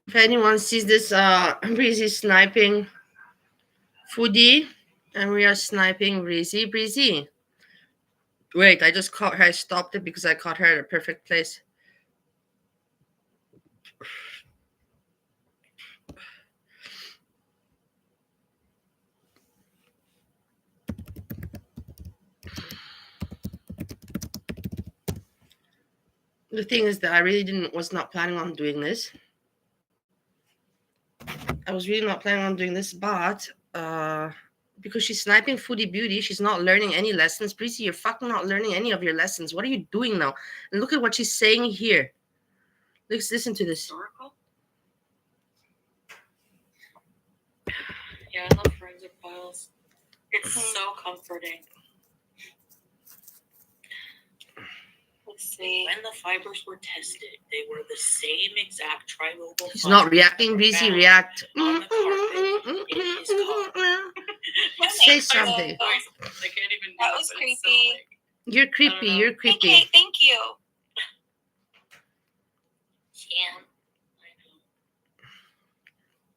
If anyone sees this Breezy sniping Fooodie, and we are sniping Breezy. Wait, I just caught her. I stopped it because I caught her at a perfect place. The thing is that I really was not planning on doing this. I was really not planning on doing this, but because she's sniping Fooodie Beauty, she's not learning any lessons. Breezy, you're fucking not learning any of your lessons. What are you doing now? And look at what she's saying here. Let's listen to this. Yeah, I love forensic files. It's so comforting. Let's see. When the fibers were tested, they were the same exact trimobile. He's not reacting, Breezy. React. Say something. I can't even. That was creepy. You're creepy. You're creepy. Okay, thank you. Yeah.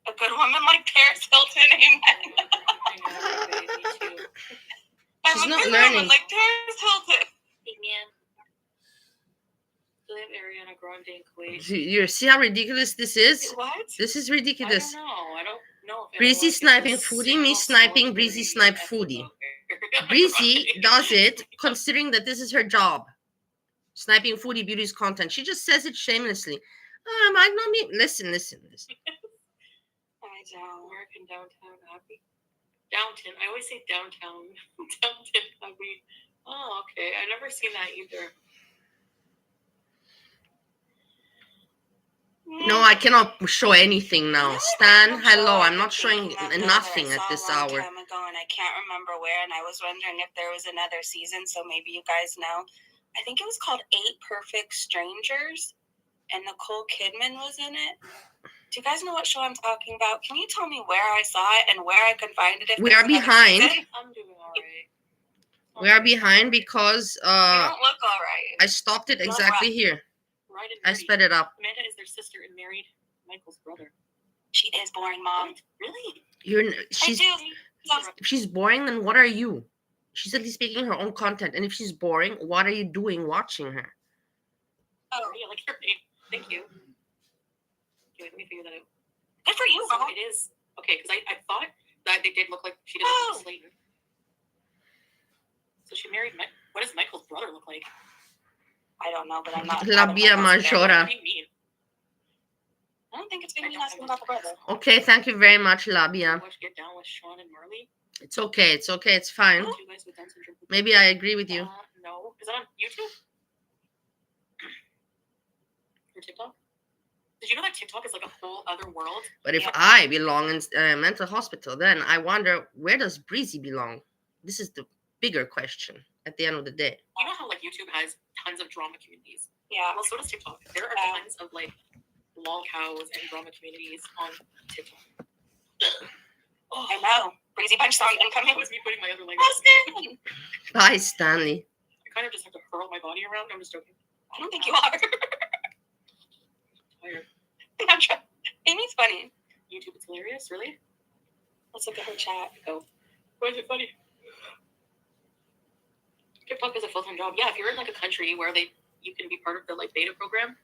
A good woman like Paris Hilton, amen. I know, me too. She's I'm not a good learning. woman like Paris Hilton. Amen. Do they have Ariana Grande in Kuwait? You see how ridiculous this is? What? This is I ridiculous. don't know. I don't know. If Breezy anyone sniping gets a Fooodie, me single sniping, solitary Breezy snipe episode Fooodie. of Ariana Breezy Grande. does it considering that this is her job. Sniping Fooodie Beauty's content. She just says it shamelessly. Might not be. Listen. I know. American Downtown Abbey. Downton. I always say downtown. Downton Abbey. Oh, okay. I've never seen that either. No, I cannot show anything now. Stan, hello. I'm not showing nothing at this I saw a long hour. time ago, and I can't remember where, and I was wondering if there was another season, so maybe you guys know. I think it was called 8 Perfect Strangers, and Nicole Kidman was in it. Do you guys know what show I'm talking about? Can you tell me where I saw it and where I could find it? If We there's are another behind. season? I'm doing all right. We are behind because You don't look all right. I stopped it exactly here. Right and I nerdy. sped it up. Amanda is their sister and married Michael's brother. She is boring, Mom. Really? She's boring, then what are you? She's at least making her own content, and if she's boring, what are you doing watching her? Oh, Yeah, like your name. Thank you. Okay, let me figure that out. good for you, So Mom. it is okay because I thought that they did look like she did look like Slayton. So she married. What does Michael's brother look like? I don't know, but I'm not. La Bia Majora. What do you mean? I don't think it's going to be asking about the brother. Okay, thank you very much, Labia. Watch Get Down with Sean and Marley. It's okay, it's fine. Two guys with Down syndrome. Maybe I agree with you. No. Is that on YouTube? Or TikTok? Did you know that TikTok is like a whole other world? But if Yeah. I belong in a mental hospital, then I wonder, where does Breezy belong? This is the bigger question at the end of the day. You know how like YouTube has tons of drama communities? Yeah. Well, so does TikTok. There are tons of like lol cows and drama communities on TikTok. Oh, I know. Breezy Bunch song incoming. That was me putting my other leg. Austin! Bye, Stanley. I kind of just have to hurl my body around. I'm just joking. I don't think you are. Tired. I'm trying. Amy's funny. YouTube, it's hilarious. Really? Let's look at her chat. Go. Why is it funny? TikTok is a full-time job. Yeah, if you're in like a country where you can be part of the like beta program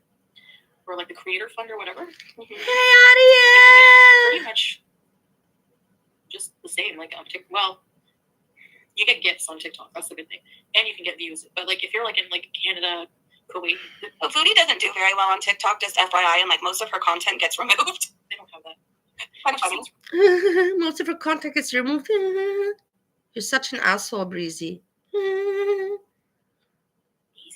or like the creator fund or whatever. Hey, Pretty much just the same. Like on TikTok. Well, you get gifts on TikTok. That's the good thing, and you can get views. But like if you're like in like Canada, Kuwait, But Fooodie doesn't do very well on TikTok, just FYI, and like most of her content gets removed. they don't have that. Kind of funny. Ariel! Most of her content gets removed. You're such an asshole, Breezy. Easy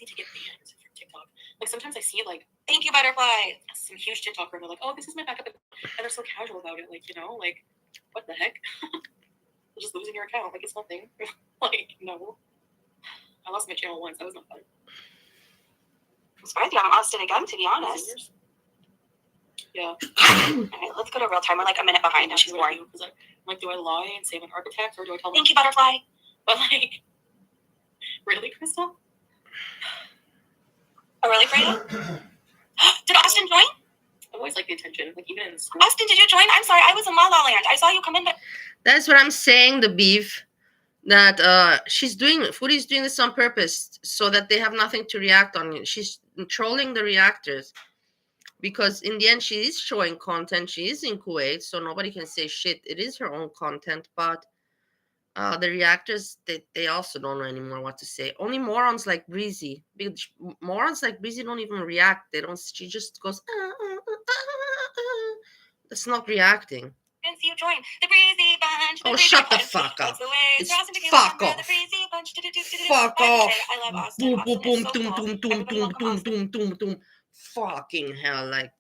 to get banned from TikTok. Like sometimes I see like Thank you, Butterfly. some huge TikToker and they're like, oh, this is my backup, and they're so casual about it. Like, you know, like what the heck? You're just losing your account. Like it's nothing. Like no. I lost my channel once. That was not fun. I'm surprised you haven't lost it again, to be honest. Yeah. All right, let's go to real time. We're like a minute behind, and she's boring. I'm like, do I lie and say I'm an architect, or do I tell them? Thank you, butterfly. But like, really, Crystal? Oh, really, Freya? Did Austin join? I've always liked the attention, like even in school. Austin, did you join? I'm sorry, I was in La La Land. I saw you come in, but That's what I'm saying, the beef. That Foodie's doing this on purpose so that they have nothing to react on. She's trolling the reactors because in the end she is showing content. She is in Kuwait, so nobody can say shit. It is her own content, but the reactors they also don't know anymore what to say. Only morons like Breezy. Morons like Breezy don't even react. They don't. She just goes. That's not reacting. didn't see you join the Breezy Bunch. Oh, shut the fuck up. It's fuck off. Fuck off. I love Austin. Boom, boom, Austin boom, is so doom, cool. doom, doom, Everybody doom, welcome doom, Austin. doom, doom, doom. Fucking hell, like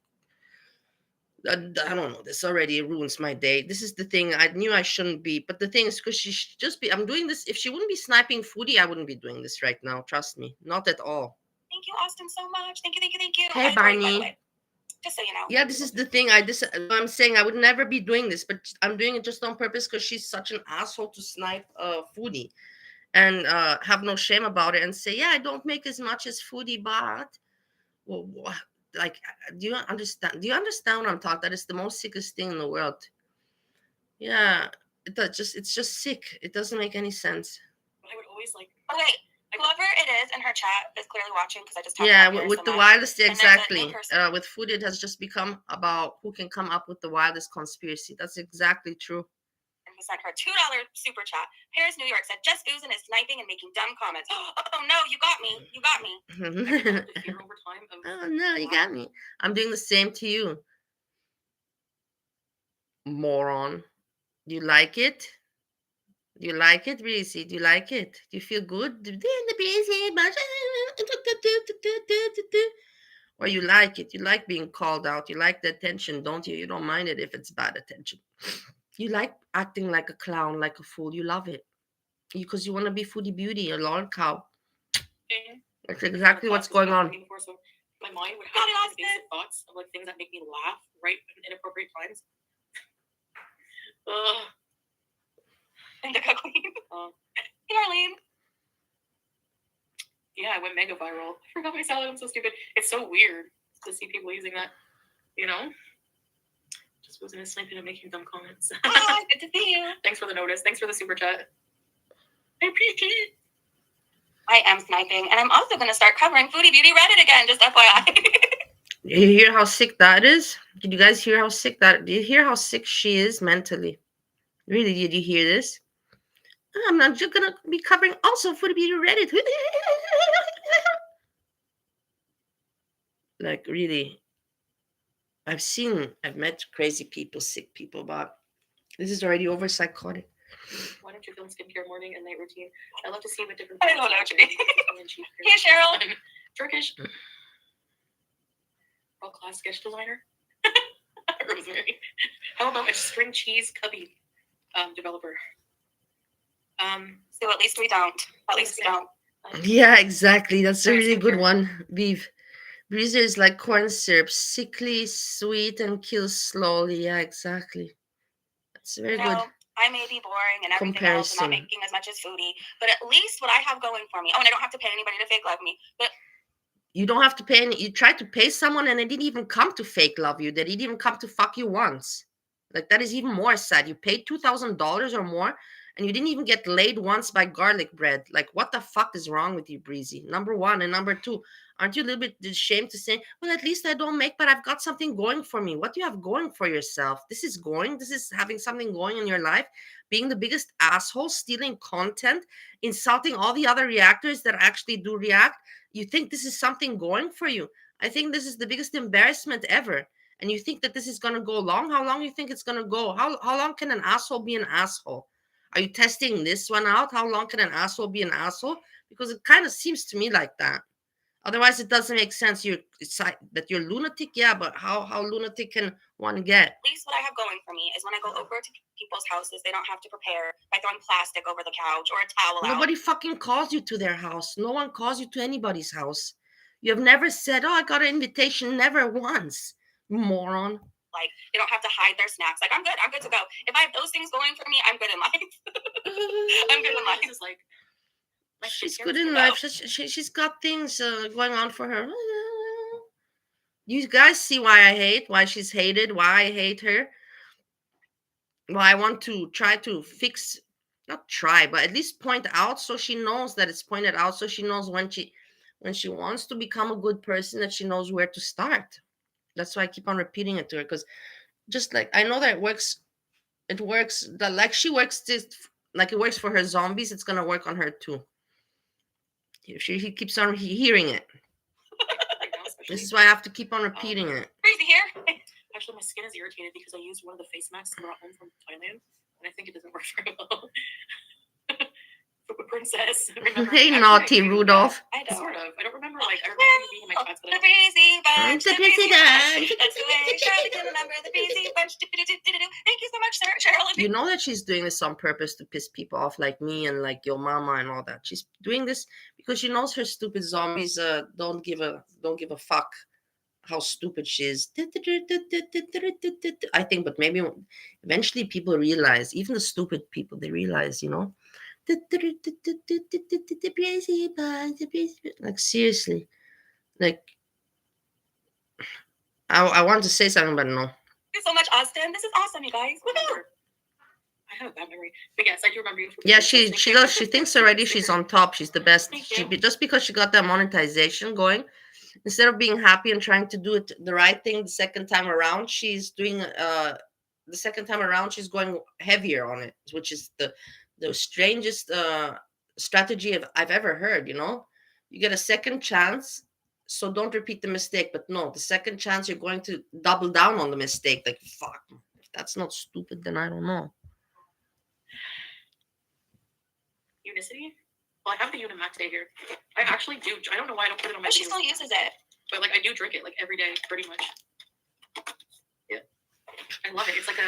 I don't know. This already ruins my day. This is the thing. I knew I shouldn't be, but the thing is, because she should just be. I'm doing this. If she wouldn't be sniping Fooodie, I wouldn't be doing this right now. Trust me, not at all. Thank you, Austin, so much. Thank you, thank you, thank you. Hey, I adore you, by the Barney. way. Just so you know. Yeah, this is the thing. I'm saying I would never be doing this, but I'm doing it just on purpose because she's such an asshole to snipe Fooodie, and have no shame about it and say, yeah, I don't make as much as Fooodie, but well, like, do you understand? Do you understand what I'm talking? That is the most sickest thing in the world. Yeah, it's just sick. It doesn't make any sense. I would always like. Okay, whoever it is in her chat is clearly watching because I just talked Yeah, about with so the much. wildest, there's a exactly. new person. With Fooodie, it has just become about who can come up with the wildest conspiracy. That's exactly true. And he sent her $2 super chat. Paris, New York said, just oozing is sniping and making dumb comments. Oh no, you got me. You got me. The fear over time of. Oh no, you got me. I'm doing the same to you, moron. Do you like it? Do you like it, Breezy? Do you like it? Do you feel good? Or you like it? You like being called out? You like the attention, don't you? You don't mind it if it's bad attention. You like acting like a clown, like a fool. You love it because you want to be Fooodie Beauty, a lol cow. That's exactly what's going on. So my mind would have basic thoughts of like things that make me laugh right in inappropriate times. And Hey, Arlene. Yeah, I went mega viral. I forgot my salad. I'm so stupid. It's so weird to see people using that. You know, just wasn't sniping and making dumb comments. Oh, good to see you. Thanks for the notice. Thanks for the super chat. I appreciate it. I am sniping, and I'm also going to start covering Fooodie Beauty Reddit again, just FYI. You hear how sick that is? Did you guys hear how sick that? Do you hear how sick she is mentally? Really, did you hear this? I'm not just gonna be covering also Fooodie Beauty Reddit. Like, really, I've met crazy people, sick people, but this is already over psychotic. Why don't you film skincare morning and night routine? I love to see what different. I don't know, Hey, Cheryl. Turkish. World class sketch designer. Rosemary. How about a string cheese cubby developer? So at least we don't. At least we don't. Yeah, exactly. That's a really good one, Viv. Breezy is like corn syrup, sickly, sweet, and kills slowly. Yeah, exactly. That's very good. I may be boring and everything else and not making as much as Fooodie, but at least what I have going for me. Oh, and I don't have to pay anybody to fake love me. But you don't have to pay any. You tried to pay someone and they didn't even come to fake love you. They didn't even come to fuck you once. Like, that is even more sad. You paid $2,000 or more and you didn't even get laid once by garlic bread. Like, what the fuck is wrong with you, Breezy? Number one. And number two, aren't you a little bit ashamed to say, well, at least I don't make, but I've got something going for me? What do you have going for yourself? This is having something going in your life, being the biggest asshole, stealing content, insulting all the other reactors that actually do react. You think this is something going for you? I think this is the biggest embarrassment ever. And you think that this is going to go long? How long do you think it's going to go? How long can an asshole be an asshole? Are you testing this one out? How long can an asshole be an asshole? Because it kind of seems to me like that. Otherwise, it doesn't make sense. That you're lunatic, yeah, but how lunatic can one get? At least what I have going for me is when I go over to people's houses, they don't have to prepare by throwing plastic over the couch or a towel out. Nobody fucking calls you to their house. No one calls you to anybody's house. You have never said, oh, I got an invitation. Never once. Moron. Like, they don't have to hide their snacks. Like, I'm good to go. If I have those things going for me, I'm good in life. I'm good in life. It's like, she's good in life. She's got things going on for her. You guys see why she's hated, why I hate her. Well, I want to try to fix, not try, but at least point out so she knows that it's pointed out, so she knows when she wants to become a good person, that she knows where to start. That's why I keep on repeating it to her, because just like I know that it works that like she works this, like it works for her zombies, it's gonna work on her too. He keeps on hearing it. This is why I have to keep on repeating it. Breezy here. Actually, my skin is irritated because I used one of the face masks I brought home from Thailand, and I think it doesn't work very well. Princess. Hey, naughty Rudolph. I don't. Sort of. I don't remember, like, I remember being in my class, but The Breezy Bunch. The Breezy Bunch. That's the way Charlie can remember the Breezy Bunch. Thank you so much, Cheryl. You know that she's doing this on purpose to piss people off, like me and like your mama and all that. She's doing this because she knows her stupid zombies don't give a fuck how stupid she is. I think, but maybe eventually people realize, even the stupid people, they realize, you know. Like seriously, like I want to say something, but no. Thank you so much, Austin. This is awesome, you guys. Woohoo! I have a bad memory, but yes, I do remember you. Yeah, she does. She thinks already she's on top. She's the best. Just because she got that monetization going, instead of being happy and trying to do it the right thing the second time around, she's doing the second time around she's going heavier on it, which is the strangest strategy I've ever heard. You know, you get a second chance, so don't repeat the mistake. But no, the second chance you're going to double down on the mistake. Like, fuck, if that's not stupid, then I don't know. Unicity? Well, I have the Unimate here. I actually do. I don't know why I don't put it on my. But she still uses it. But like, I do drink it like every day, pretty much. Yeah, I love it. It's like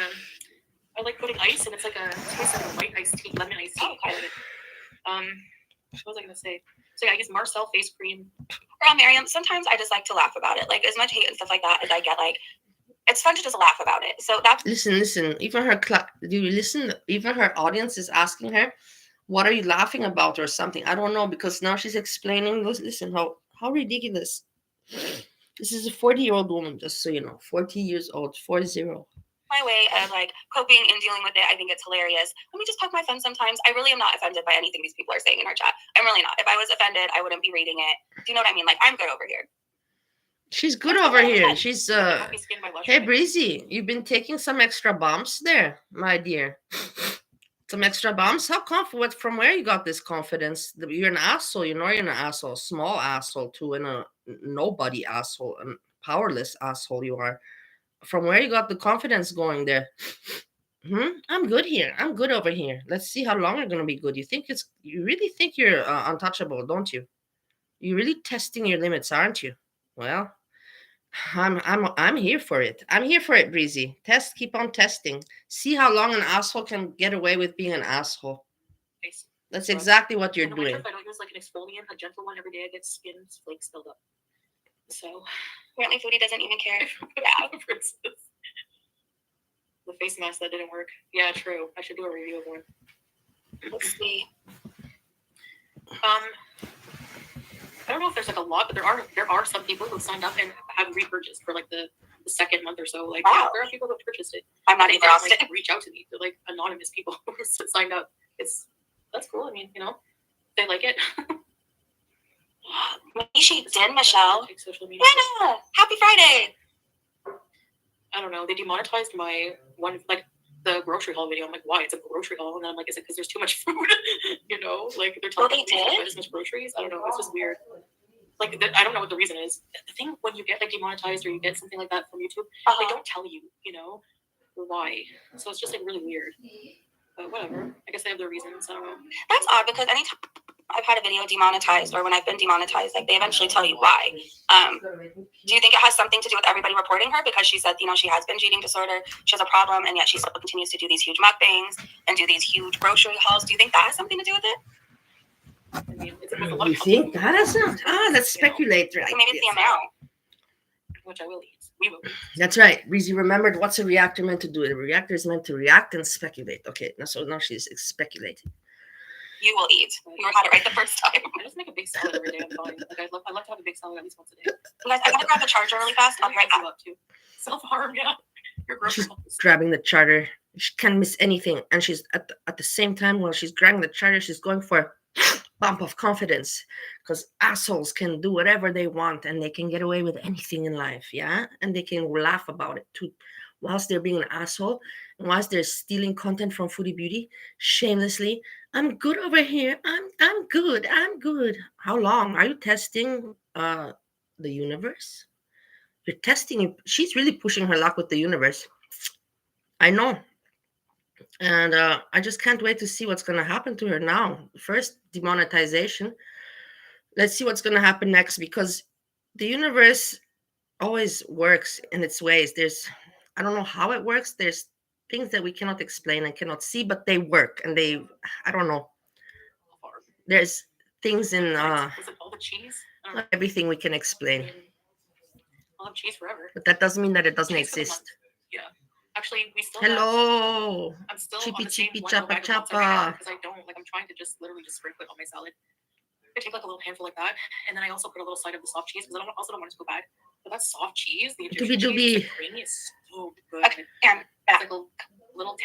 I like putting ice, and it's like it tastes like a white iced tea, lemon iced tea. Oh, okay. What was I gonna say? So yeah, I guess Marcel face cream. Girl, Miriam, sometimes I just like to laugh about it. Like, as much hate and stuff like that as I get, like, it's fun to just laugh about it. So that's... Listen. Even her do you listen? Even her audience is asking her, what are you laughing about or something? I don't know, because now she's explaining. Listen, how ridiculous. This is a 40-year-old woman, just so you know. 40 years old, 40. My way of, like, coping and dealing with it. I think it's hilarious. Let me just poke my fun sometimes. I really am not offended by anything these people are saying in our chat. I'm really not. If I was offended, I wouldn't be reading it. Do you know what I mean? Like, I'm good over here. She's good over here. She's Happy skin by Lush. Hey Breezy, you've been taking some extra bumps there, my dear. Some extra bumps? How confident? From where you got this confidence? You're an asshole. You know you're an asshole. Small asshole too, and a nobody asshole, and powerless asshole you are. From where you got the confidence going there? I'm good here. I'm good over here. Let's see how long you're gonna be good. You really think you're untouchable, don't you? You're really testing your limits, aren't you? Well, I'm here for it. I'm here for it, Breezy. Keep on testing. See how long an asshole can get away with being an asshole. That's exactly what you're doing. If I don't use like an exfoliant, a gentle one every day, I get skin flakes build up. So apparently Fooodie doesn't even care. Yeah. The face mask that didn't work. Yeah, true. I should do a review of one. Let's see. I don't know if there's like a lot, but there are some people who signed up and have repurchased for like the second month or so. Like, wow. Yeah, there are people who purchased it. I'm not even like, reach out to me. They're like anonymous people who signed up. That's cool. I mean, you know, they like it. Maybe she did, Michelle. Social media. Anna, happy Friday. I don't know. They demonetized my one, like the grocery haul video. I'm like, why? It's a grocery haul. And then I'm like, is it because there's too much food? You know, like they're talking about as much groceries. I don't know. It's just weird. Like, I don't know what the reason is. The thing when you get like demonetized or you get something like that from YouTube, they don't tell you, you know, why. So it's just like really weird. But whatever. I guess they have their reasons. I don't know. That's odd because anytime I've had a video demonetized or when I've been demonetized, like they eventually tell you why. Do you think it has something to do with everybody reporting her because she said, you know, she has binge eating disorder, she has a problem, and yet she still continues to do these huge mukbangs and do these huge grocery hauls? Do you think that has something to do with it? I mean, it's a lot you think that has not? Let's speculate. Right? Maybe it's the amount. Which I will eat. We will eat. That's right. Breezy remembered what's a reactor meant to do. A reactor is meant to react and speculate. Okay, now she's speculating. You will eat. You had it right the first time. I just make a big salad every day. I'm fine. Like I love to have a big salad at least once a day. Guys, I gotta grab the charger really fast. I'll be right back. Self harm, yeah. Your She's grocery grabbing the charger. She can't miss anything, and she's at the same time while she's grabbing the charger, she's going for a bump of confidence, because assholes can do whatever they want and they can get away with anything in life, yeah, and they can laugh about it too, whilst they're being an asshole and whilst they're stealing content from Foodie Beauty shamelessly. I'm good over here. I'm good. I'm good. How long are you testing the universe? You're testing it. She's really pushing her luck with the universe. I know. And I just can't wait to see what's going to happen to her now. First, demonetization. Let's see what's going to happen next, because the universe always works in its ways. I don't know how it works. There's things that we cannot explain and cannot see, but they work. And I don't know. There's things in Was it all the cheese? not everything we can explain. I'll have cheese forever. But that doesn't mean that it doesn't Cheese for the exist. month. Yeah. Actually, we still Hello. I'm still Chippy, on the same chippy, one chapa, bag of nuts chapa. every hour because I don't like. I'm trying to just literally just sprinkle it on my salad. I take like a little handful like that, and then I also put a little side of the soft cheese because I also don't want it to go bad. But that soft cheese, the Egyptian cheese, the creamy is so good. Okay, and It's like a little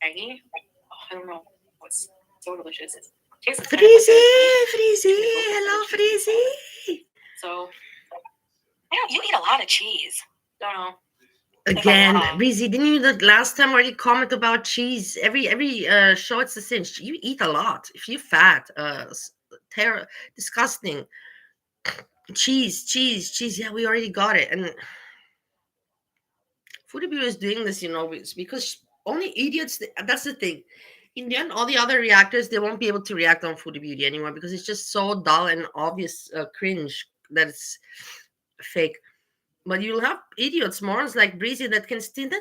tangy. Oh, I don't know. It's so delicious. It tastes kind of like Freezy. Hello, Freezy. So, you eat a lot of cheese. don't know. Again, Breezy, didn't you the last time already comment about cheese? Every show it's the same. You eat a lot. If you fat, disgusting. Cheese. Yeah, we already got it. And Foodie Beauty is doing this, it's because only idiots. That's the thing. In the end, all the other reactors, they won't be able to react on Foodie Beauty anymore because it's just so dull and obvious cringe that it's fake. But you'll have idiots, morons like Breezy that can steal that.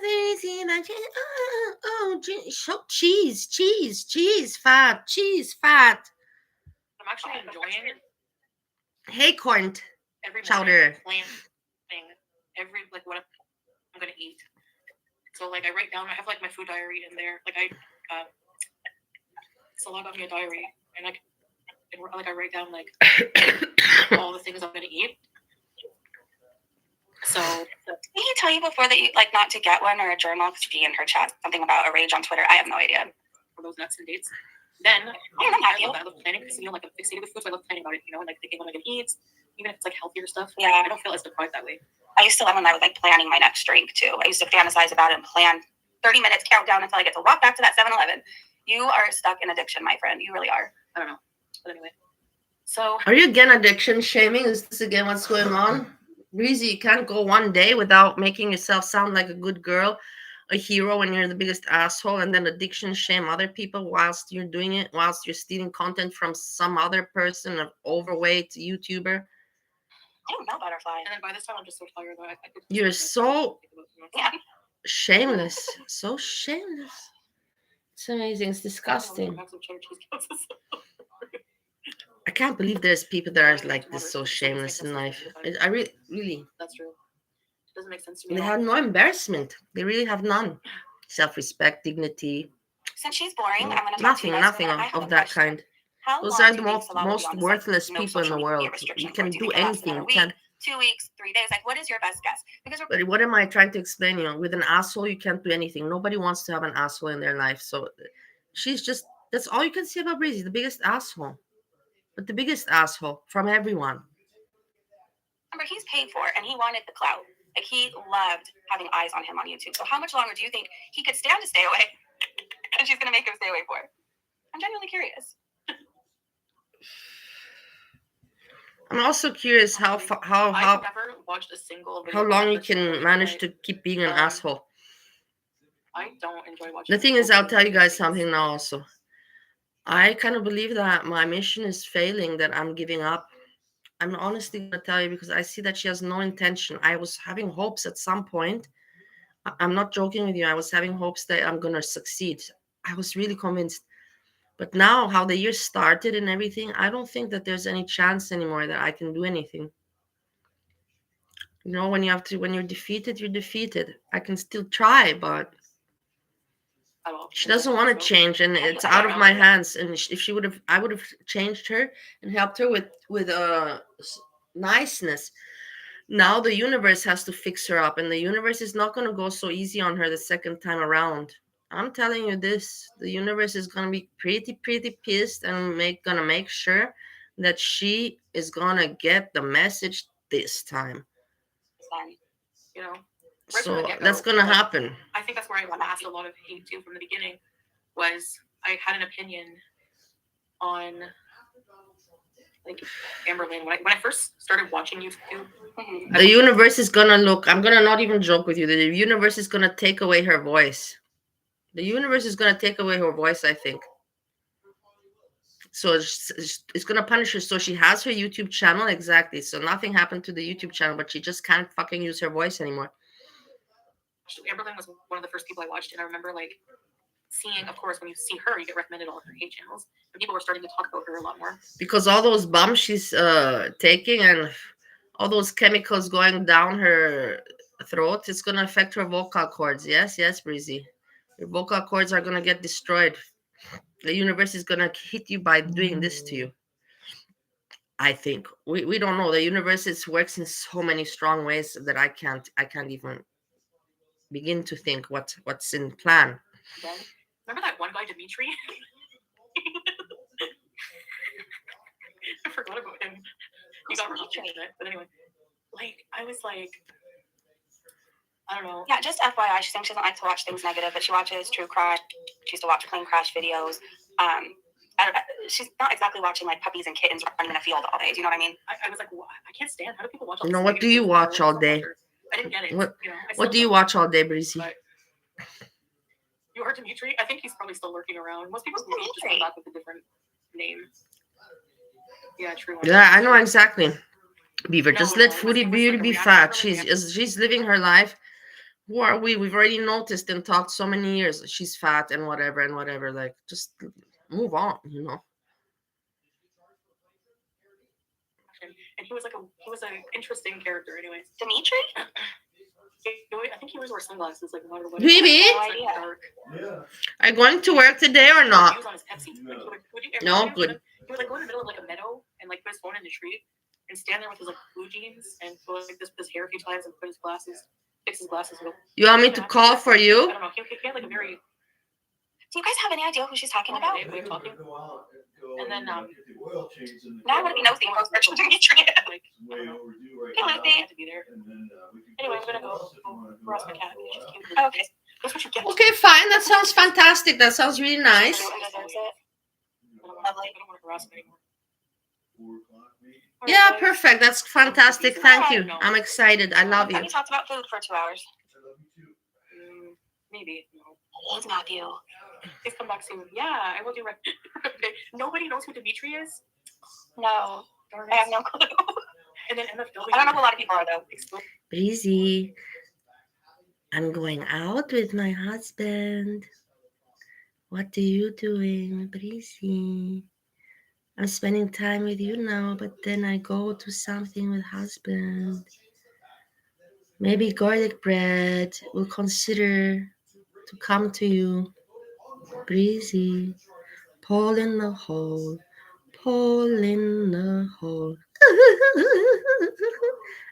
Cheese, fat. I'm actually enjoying Hey, corn every chowder. Plan thing, every like what I'm gonna eat. So like I write down. I have like my food diary in there. Like so log on me a diary and I write down like all the things I'm gonna eat. So did he tell you before that you like not to get one or a journal? Because she in her chat something about a rage on Twitter. I have no idea. For those nuts and dates. Then I love planning because like I'm fixated with food, so I love planning about it. And like thinking what I'm gonna eat, even if it's like healthier stuff. Yeah, I don't feel as deprived that way. I used to love when I was like planning my next drink too. I used to fantasize about it and plan 30 minutes countdown until I get to walk back to that 7-Eleven. You are stuck in addiction, my friend. You really are. I don't know, but anyway. So are you again addiction shaming? Is this again what's going on? Breezy, you can't go one day without making yourself sound like a good girl, a hero when you're the biggest asshole, and then addiction shame other people whilst you're doing it, whilst you're stealing content from some other person, an overweight YouTuber. I don't know, Butterfly. And then by this time, I'm just so tired. You're so shameless. So shameless. It's amazing. It's disgusting. I can't believe there's people that are like this, so shameless in life. I really. That's true. It doesn't make sense to me. They have no embarrassment. They really have none. Self-respect, dignity. Since she's boring, I'm going to nothing of that kind. Those are the most worthless people in the world. You can do anything. You can. 2 weeks, 3 days. Like, what is your best guess? But what am I trying to explain? With an asshole, you can't do anything. Nobody wants to have an asshole in their life. So that's all you can say about Breezy, the biggest asshole. But the biggest asshole from everyone. Remember, he's paid for it, and he wanted the clout. Like, he loved having eyes on him on YouTube. So how much longer do you think he could stand to stay away? And she's going to make him stay away for? I'm genuinely curious. I'm also curious how I've never watched a single video how long you can manage to keep being an asshole. I don't enjoy watching. The thing is, I'll tell you guys something now also. I kind of believe that my mission is failing, that I'm giving up. I'm honestly going to tell you because I see that she has no intention. I was having hopes at some point. I'm not joking with you. I was having hopes that I'm going to succeed. I was really convinced. But now, how the year started and everything, I don't think that there's any chance anymore that I can do anything. You know, when you're defeated, you're defeated. I can still try, but she doesn't want to change, and it's out of my hands. And if she would have, I would have changed her and helped her with niceness. Now the universe has to fix her up, and the universe is not going to go so easy on her the second time around. I'm telling you this, the universe is going to be pretty pissed, and gonna make sure that she is going to get the message this time. You know, so that's going to happen. I think that's where I amassed a lot of hate too from the beginning. Was I had an opinion on like Amberlynn when I first started watching YouTube. The universe is gonna look. I'm gonna not even joke with you. The universe is gonna take away her voice. The universe is gonna take away her voice, I think. So it's gonna punish her. So she has her YouTube channel, exactly. So nothing happened to the YouTube channel, but she just can't fucking use her voice anymore. Amberlynn was one of the first people I watched, and I remember like seeing, of course, when you see her, you get recommended all of her hate channels, and people were starting to talk about her a lot more because all those bumps she's taking and all those chemicals going down her throat, it's gonna affect her vocal cords. Yes, Breezy, your vocal cords are gonna get destroyed. The universe is gonna hit you by doing this to you. I think we don't know. The universe works in so many strong ways that I can't even begin to think what's in plan. Then, remember that one guy, Dimitri? I forgot about him. He got released, but anyway, like I was like, I don't know. Yeah, just FYI, she thinks she doesn't like to watch things negative, but she watches true crime. She used to watch plane crash videos. She's not exactly watching like puppies and kittens running in a field all day. Do you know what I mean? I was like, well, I can't stand. How do people watch all You this? know, what do you watch all day? I didn't get it. What, you know, what do you watch all day, Breezy? You heard Dimitri? I think he's probably still lurking around. Most people just come back with a different name. Yeah, true. Yeah, I know exactly. Beaver, just let Fooodie Beauty be fat. She's living her life. Who are we? We've already noticed and talked so many years. She's fat and whatever. Like, just move on, you know. And he was an interesting character, anyways. Dimitri? I think he always wears sunglasses, like no matter what. Baby, are you going to work today or not? He was on his Pepsi. No, good. He would like go in the middle of like a meadow and like put his phone in the tree and stand there with his like blue jeans and go like this with his hair a few times and fix his glasses. You want me to call for you? I don't know. He had like a very. Do you guys have any idea who she's talking about? And then now I want to be nosy and go search for Dimitri. Like, hey, Lucy. To be there. Anyway, I'm gonna go cross my cat. She's cute. Oh, okay. That's what you get. Okay, fine. That sounds fantastic. That sounds really nice. Lovely. I don't want to harass him anymore. Yeah, perfect. That's fantastic. Thank you. I'm excited. I love you. We talked about food for 2 hours. Maybe. No. He's not you. Please come back soon. Yeah, I will do right. Nobody knows who Dimitri is? No. I have no clue. And then MFW. I don't know who a lot of people are, though. Breezy, I'm going out with my husband. What are you doing, Breezy? I'm spending time with you now, but then I go to something with husband. Maybe garlic bread will consider to come to you. Breezy, Paul in the hole, Paul in the hole.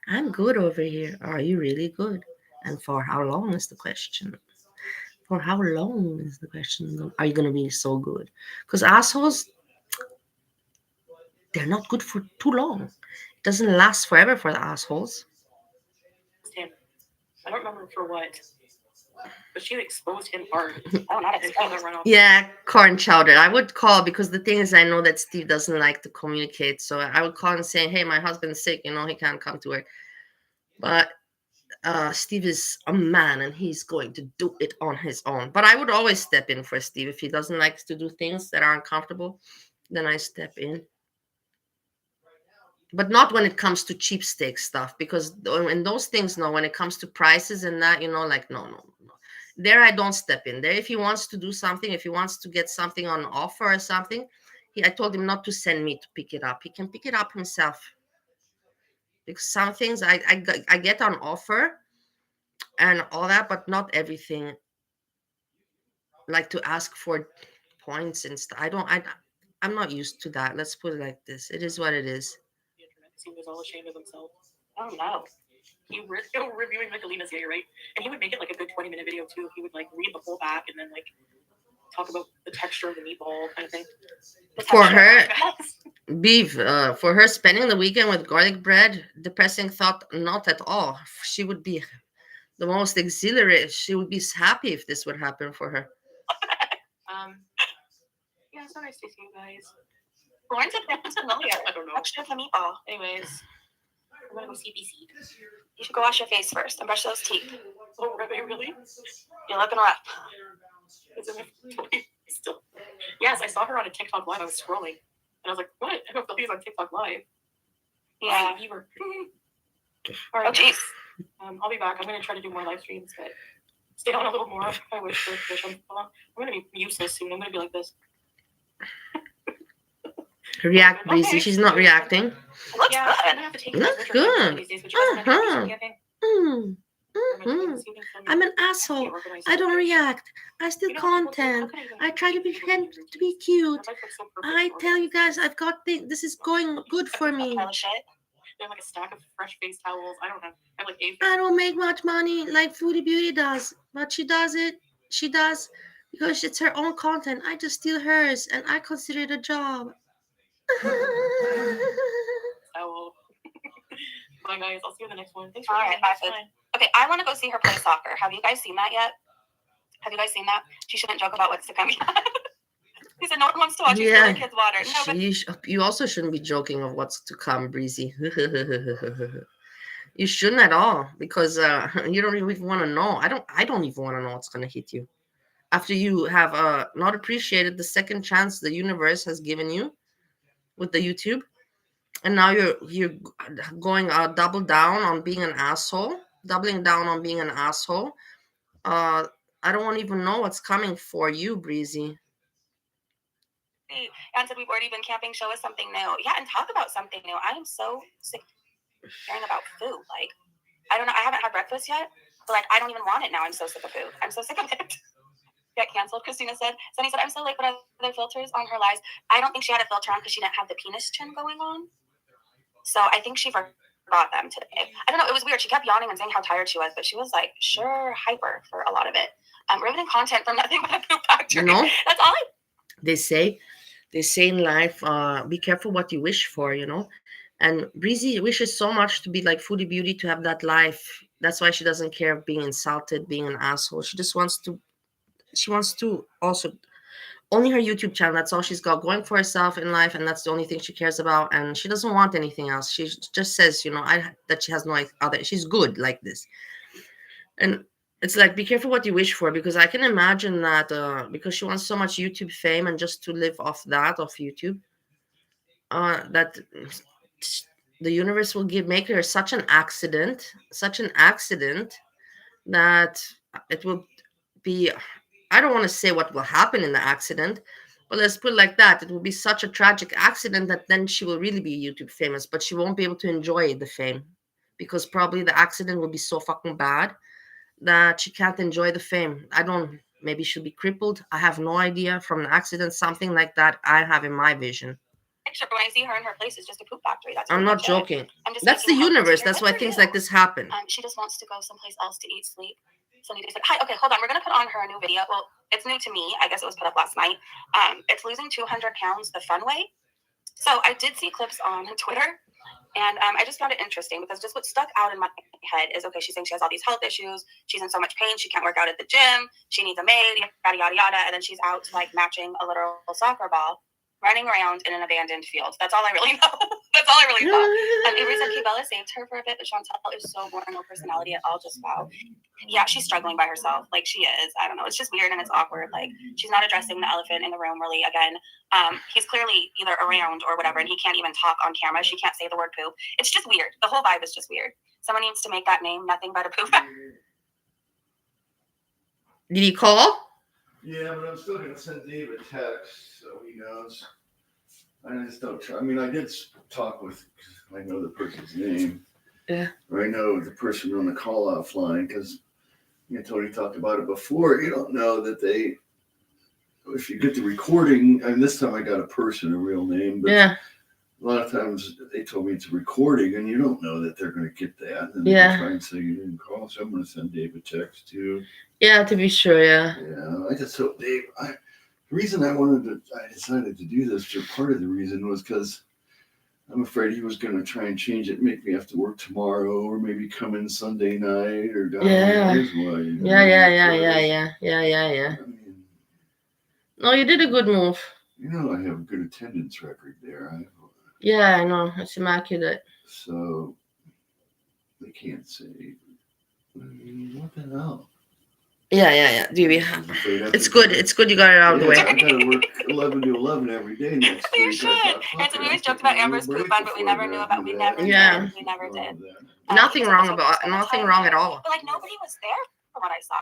I'm good over here. Are you really good? And for how long is the question? For how long is the question? Are you going to be so good? Because assholes, they're not good for too long. It doesn't last forever for the assholes. I don't remember for what, but she exposed him hard. Yeah, corn chowder. I would call because the thing is, I know that Steve doesn't like to communicate. So I would call and say, hey, my husband's sick. You know, he can't come to work. But Steve is a man and he's going to do it on his own. But I would always step in for Steve. If he doesn't like to do things that are uncomfortable, then I step in. But not when it comes to cheap steak stuff, because in those things, no, when it comes to prices and that, you know, like, no. There I don't step in. There, if he wants to do something, if he wants to get something on offer or something, I told him not to send me to pick it up. He can pick it up himself. Because some things I get on offer and all that, but not everything. Like to ask for points and stuff. I'm not used to that. Let's put it like this. It is what it is. The internet. He was all ashamed of himself. Oh no. They were reviewing Michelina's hair, right? And he would make it like a good 20-minute video too. He would like read the whole back and then like talk about the texture of the meatball kind of thing. For her, beef. For her, spending the weekend with garlic bread, depressing thought. Not at all. She would be the most exhilarated. She would be happy if this would happen for her. Yeah, it's so nice to see you guys. Lauren's familiar. I don't know. Extra for meatball. Anyways, I'm gonna go CBC. You should go wash your face first and brush those teeth. Oh, really? You're looking rough. Still. Yes, I saw her on a TikTok live. I was scrolling, and I was like, "What? I don't know he's on TikTok live." Yeah. You were. Oh, jeez. I'll be back. I'm gonna try to do more live streams, but stay on a little more. I wish. I'm gonna be useless soon. I'm gonna be like this. React, Breezy. She's not reacting. Looks Yeah, good. I'm gonna have to take Looks good. I'm an asshole. I don't react. I steal content. I try to pretend to be cute. I tell you guys, I've got things. This is going good for me. Pile of shit. They have like a stack of fresh face towels. I don't know. I have like 8. I don't make much money like Fooodie Beauty does, but she does it. She does because it's her own content. I just steal hers, and I consider it a job. Towel. Bye guys. I'll see you in the next one. Thanks All right, bye, Food. Okay, I want to go see her play soccer. Have you guys seen that yet? Have you guys seen that? She shouldn't joke about what's to come yet. He said no one wants to watch you steal her kids' water. No, but you also shouldn't be joking of what's to come, Breezy. You shouldn't at all because you don't even want to know. I don't even want to know what's gonna hit you after you have not appreciated the second chance the universe has given you with the YouTube, and now you're going doubling down on being an asshole. I don't want to even know what's coming for you, Breezy. and said we've already been camping. Show us something new. Yeah, and talk about something new. I am so sick of hearing about food. Like, I don't know. I haven't had breakfast yet, but like I don't even want it now. I'm so sick of food. I'm so sick of it. Get canceled, Christina said. Sunny said, I'm so late, but are there filters on her lives? I don't think she had a filter on because she didn't have the penis chin going on. So I think she forgot them today. I don't know. It was weird. She kept yawning and saying how tired she was, but she was like, sure, hyper for a lot of it. Riveting content from Nothing But a Poop Factory. You know? That's all They say in life, be careful what you wish for, you know. And Breezy wishes so much to be like Fooodie Beauty, to have that life. That's why she doesn't care of being insulted, being an asshole. She just wants to. She wants to also only her YouTube channel. That's all she's got going for herself in life, and that's the only thing she cares about. And she doesn't want anything else. She just says, you know, that she has no other. She's good like this. And it's like, be careful what you wish for, because I can imagine that because she wants so much YouTube fame and just to live off that, of YouTube, that the universe will make her such an accident that it will be, I don't want to say what will happen in the accident, but let's put it like that. It will be such a tragic accident that then she will really be YouTube famous, but she won't be able to enjoy the fame because probably the accident will be so fucking bad that she can't enjoy the fame. Maybe she'll be crippled. I have no idea from an accident, something like that I have in my vision. When I see her in her place, it's just a poop factory. I'm not joking. That's the universe. That's why things like this happen. She just wants to go someplace else to eat, sleep. So Nita's like, hi, okay, hold on. We're going to put on her a new video. Well, it's new to me. I guess it was put up last night. It's losing 200 pounds the fun way. So I did see clips on Twitter. And I just found it interesting because just what stuck out in my head is, okay, she's saying she has all these health issues. She's in so much pain. She can't work out at the gym. She needs a maid, yada, yada, yada. And then she's out like matching a literal soccer ball, running around in an abandoned field. That's all I really know. That's all I really thought. Avery said Kibella saved her for a bit, but Chantal is so boring, no personality at all. Just wow. Yeah, she's struggling by herself. Like she is. I don't know. It's just weird and it's awkward. Like she's not addressing the elephant in the room really again. He's clearly either around or whatever, and he can't even talk on camera. She can't say the word poop. It's just weird. The whole vibe is just weird. Someone needs to make that name Nothing But a Poop. Did he call? Yeah, but I'm still going to send Dave a text so he knows. I just don't try. I mean, I did talk with, I know the person's name. Yeah. Or I know the person on the call off line, because Tony talked about it before. You don't know that they, if you get the recording, and this time I got a person, a real name, but Yeah. a lot of times they told me it's a recording, and you don't know that they're going to get that. And Yeah. they try and say you didn't call, so I'm going to send Dave a text too. Yeah, to be sure. Yeah. Yeah, I just hope Dave. The reason I decided to do this, or part of the reason, was because I'm afraid he was going to try and change it, make me have to work tomorrow, or maybe come in Sunday night, or God Yeah. knows what. Yeah. I mean, No, you did a good move. I have a good attendance record there. Yeah, I know. It's immaculate. So they can't say, what the hell? Yeah. It's good. It's good you got it out of the way. I gotta work 11 to 11 every day next You week. should. And so we always joked about Amber's poop fun, but we never knew about. We never Yeah. did. We never did. Nothing wrong at all. But like nobody was there from what I saw.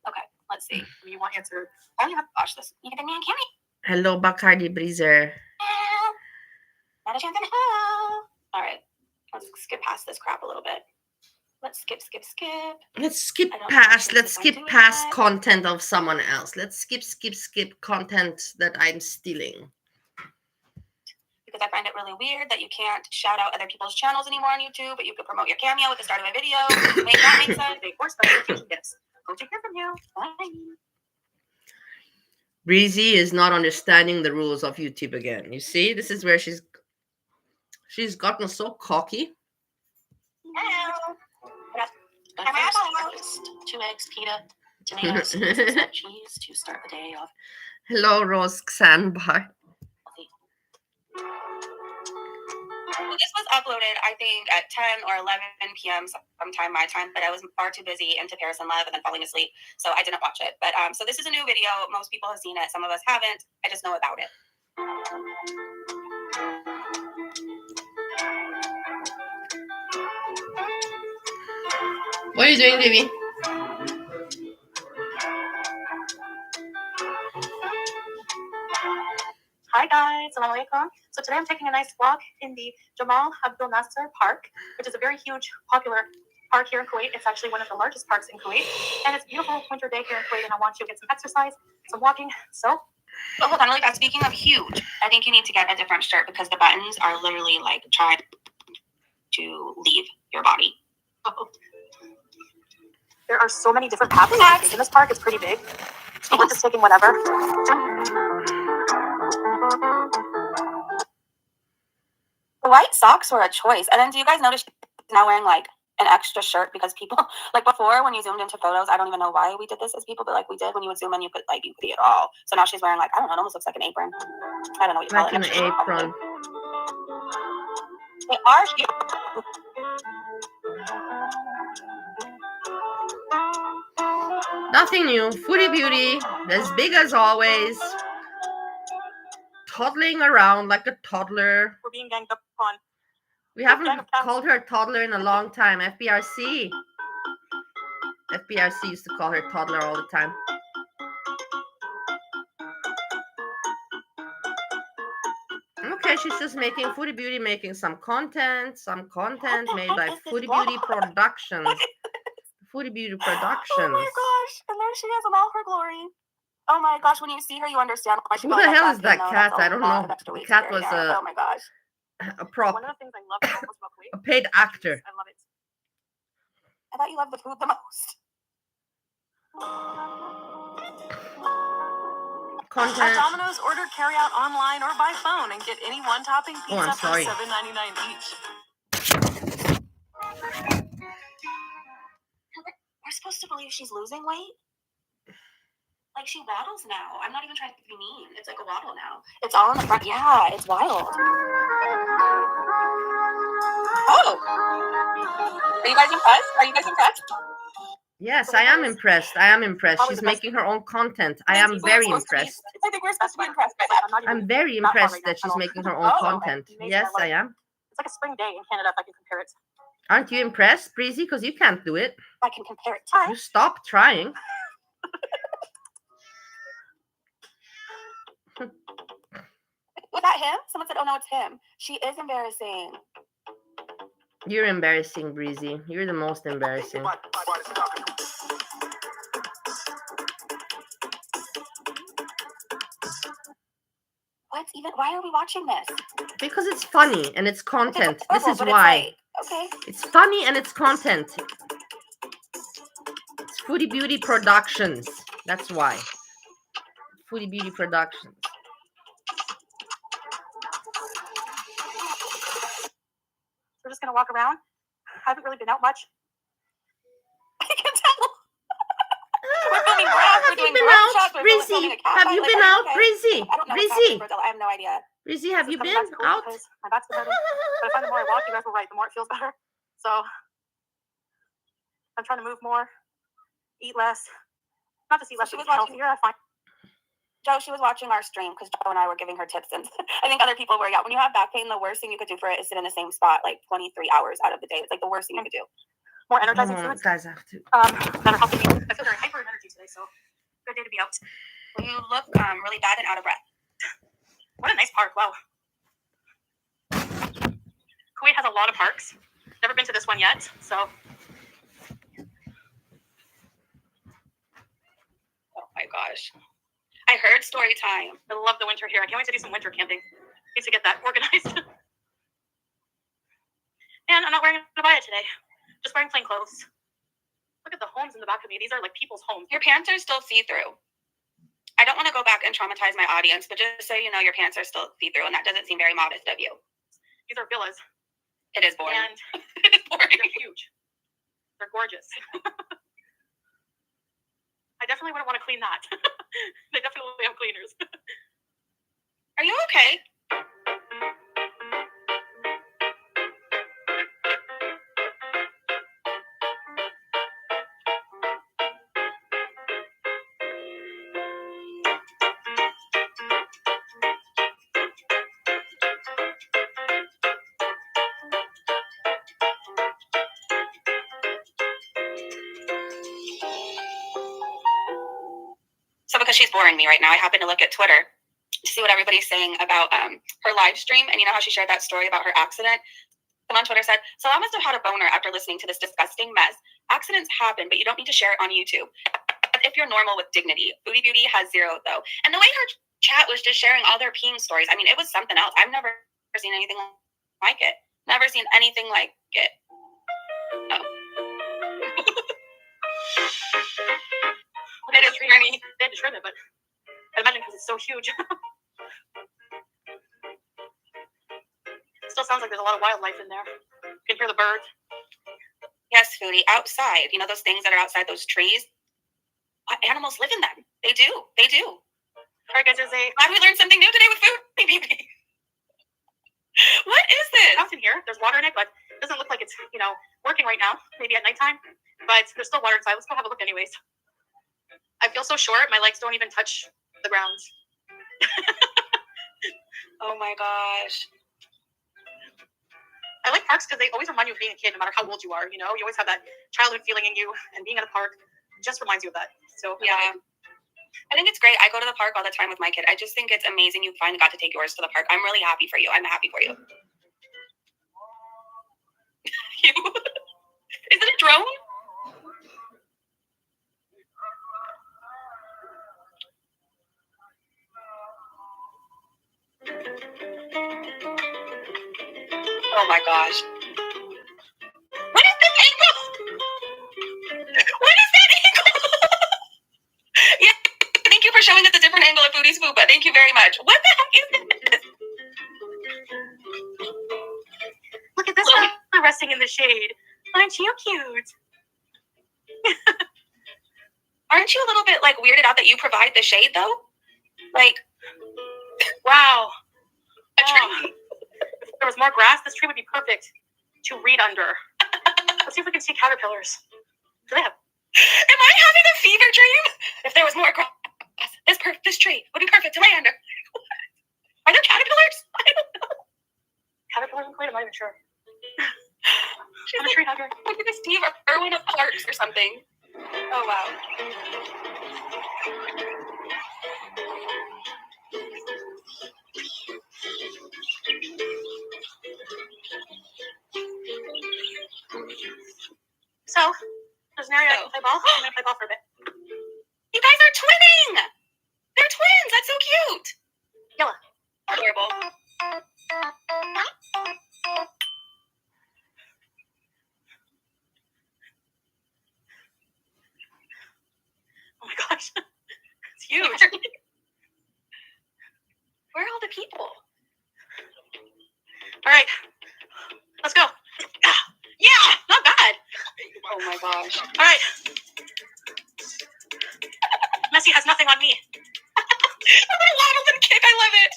Okay, let's see. You want answer? Oh, you have to watch this. You can me and Kimmy. Hello, Bacardi Breezer. Not a chance in hell. All right, let's skip past this crap a little bit. Let's skip. Let's skip past content of someone else. Let's skip content that I'm stealing. Because I find it really weird that you can't shout out other people's channels anymore on YouTube, but you could promote your cameo at the start of a video. Make that make sense. They force special gifts. Hope to hear from you. Bye. Breezy is not understanding the rules of YouTube again. You see, this is where she's gotten so cocky. Hello. Breakfast, 2 eggs, pita, tomatoes, and cheese to start the day off. Hello, Rose Sandbar. Well, this was uploaded, I think, at 10 or 11 p.m. sometime my time, but I was far too busy into Paris and Love and then falling asleep, so I didn't watch it. But so this is a new video. Most people have seen it. Some of us haven't. I just know about it. What are you doing, Davey? Hi guys, Assalamu alaikum. So today I'm taking a nice walk in the Jamal Abdel Nasser Park, which is a very huge, popular park here in Kuwait. It's actually one of the largest parks in Kuwait, and it's a beautiful winter day here in Kuwait, and I want you to get some exercise, some walking. So, but hold on, really fast. Speaking of huge, I think you need to get a different shirt because the buttons are literally like trying to leave your body. There are so many different paths in this park. It's pretty big. So we're just taking whatever. The white socks were a choice. And then do you guys notice she's now wearing like an extra shirt because people like before when you zoomed into photos, I don't even know why we did this as people, but like we did when you would zoom in, you could see it all. So now she's wearing like, I don't know, it almost looks like an apron. I don't know what you call it. Like an apron. They are cute. Nothing new. Fooodie Beauty, as big as always. Toddling around like a toddler. We're being ganged up on. We haven't called her a toddler in a long time. FBRC used to call her toddler all the time. Okay, she's just making Fooodie Beauty, making some content made by Fooodie Beauty Productions. Fooodie Beauty Productions. Oh my gosh, and there she is in all her glory. Oh my gosh, when you see her, you understand why she Who the hell is that cat? I don't know. The cat was oh my gosh. A prop. One of the things I love most about Kuwait. A paid actor. I love it. I thought you loved the food the most. Content. At Domino's, order carry out online or by phone and get any one topping pizza for $7.99 each. We're supposed to believe she's losing weight? Like she waddles now. I'm not even trying to be mean. It's like a waddle now. It's all in the front. Yeah, it's wild. Oh. Are you guys impressed? Yes, I am impressed. She's making her own content. I am very impressed. I think we're supposed to be impressed. I'm very impressed that she's making her own content. Yes, I am. It's like a spring day in Canada if I can compare it. Aren't you impressed, Breezy? Because you can't do it. I can compare it You stop trying. Was that him? Someone said, oh no, it's him. She is embarrassing. You're embarrassing, Breezy. You're the most embarrassing. Why are we watching this? Because it's funny and it's content. This is But why. It's like, okay. It's funny and it's content. It's Fooodie Beauty Productions. That's why. Fooodie Beauty Productions. We're just gonna walk around. I haven't really been out much. I can tell. We're filming grass. Have We're you doing been drone out, shots. We're Breezy? filming a cat Have fight. you Like, been are you out, okay? Breezy? I don't know what's Breezy? happening, Brazil. I have no idea. Breezy, have you Just coming been back to school out? because my back's been hurting. But I find the more I walk, you guys were right. The more it feels better. So I'm trying to move more, eat less. Not just eat less, She but was eat healthier. I find. Joe, she was watching our stream because Joe and I were giving her tips, and I think other people were. Yeah, when you have back pain, the worst thing you could do for it is sit in the same spot like 23 hours out of the day. It's like the worst thing you could do. More energizing foods. Guys, I have to. That are helping me. I feel very hyper in energy today, so good day to be out. Well, you look really bad and out of breath. What a nice park! Wow. Kuwait has a lot of parks. Never been to this one yet, so. Oh my gosh. I heard story time. I love the winter here. I can't wait to do some winter camping. Need to get that organized. And I'm not wearing a baya today. Just wearing plain clothes. Look at the homes in the back of me. These are like people's homes. Your pants are still see-through. I don't want to go back and traumatize my audience, but just so you know, your pants are still see-through, and that doesn't seem very modest of you. These are villas. It is boring. And It is boring. they're huge. They're gorgeous. I definitely wouldn't want to clean that. They definitely have cleaners. Are you okay? So because she's boring me right now, I happen to look at Twitter to see what everybody's saying about her live stream. And you know how she shared that story about her accident? Someone on Twitter said, so I must have had a boner after listening to this disgusting mess. Accidents happen, but you don't need to share it on YouTube. If you're normal with dignity. Fooodie Beauty has zero, though. And the way her chat was just sharing all their peeing stories, I mean, it was something else. I've never seen anything like it. Never seen anything like it. Oh. They had to trim it, but I imagine because it's so huge. Still sounds like there's a lot of wildlife in there. You can hear the birds. Yes, Fooodie, outside. You know those things that are outside those trees? Animals live in them. They do. They do. All right, guys, there's a Glad we learned something new today with Fooodie Beauty. What is this? house in here. There's water in it, but it doesn't look like it's, working right now. Maybe at nighttime. But there's still water inside. Let's go have a look anyways. I feel so short. My legs don't even touch the ground. Oh my gosh. I like parks because they always remind you of being a kid, no matter how old you are. You always have that childhood feeling in you, and being at a park just reminds you of that. So Yeah. I think it's great. I go to the park all the time with my kid. I just think it's amazing you finally got to take yours to the park. I'm really happy for you. I'm happy for you. Is it a drone? Oh my gosh. What is this angle? What is that angle? Yeah, thank you for showing us a different angle of Foodie's Fupa. Thank you very much. What the heck is this? look at this one resting in the shade. Aren't you cute? Aren't you a little bit weirded out that you provide the shade though? Wow. A tree. If there was more grass, this tree would be perfect to read under. Let's see if we can see caterpillars. Do they have? Am I having a fever dream? If there was more grass, this tree would be perfect to lay under. Are there caterpillars? I don't know. Caterpillars in Kuwait? I'm not even sure. She's I'm a tree hugger. like a Steve Irwin of parks or something. Oh wow. So, there's an area I can play ball. I'm gonna play ball for a bit. You guys are twinning! They're twins! That's so cute! Yella. Adorable. Oh my gosh. It's huge. Where are all the people? All right. Let's go. Yeah! Not bad! Oh my gosh. All right. Messi has nothing on me. A little wide open kick. I love it.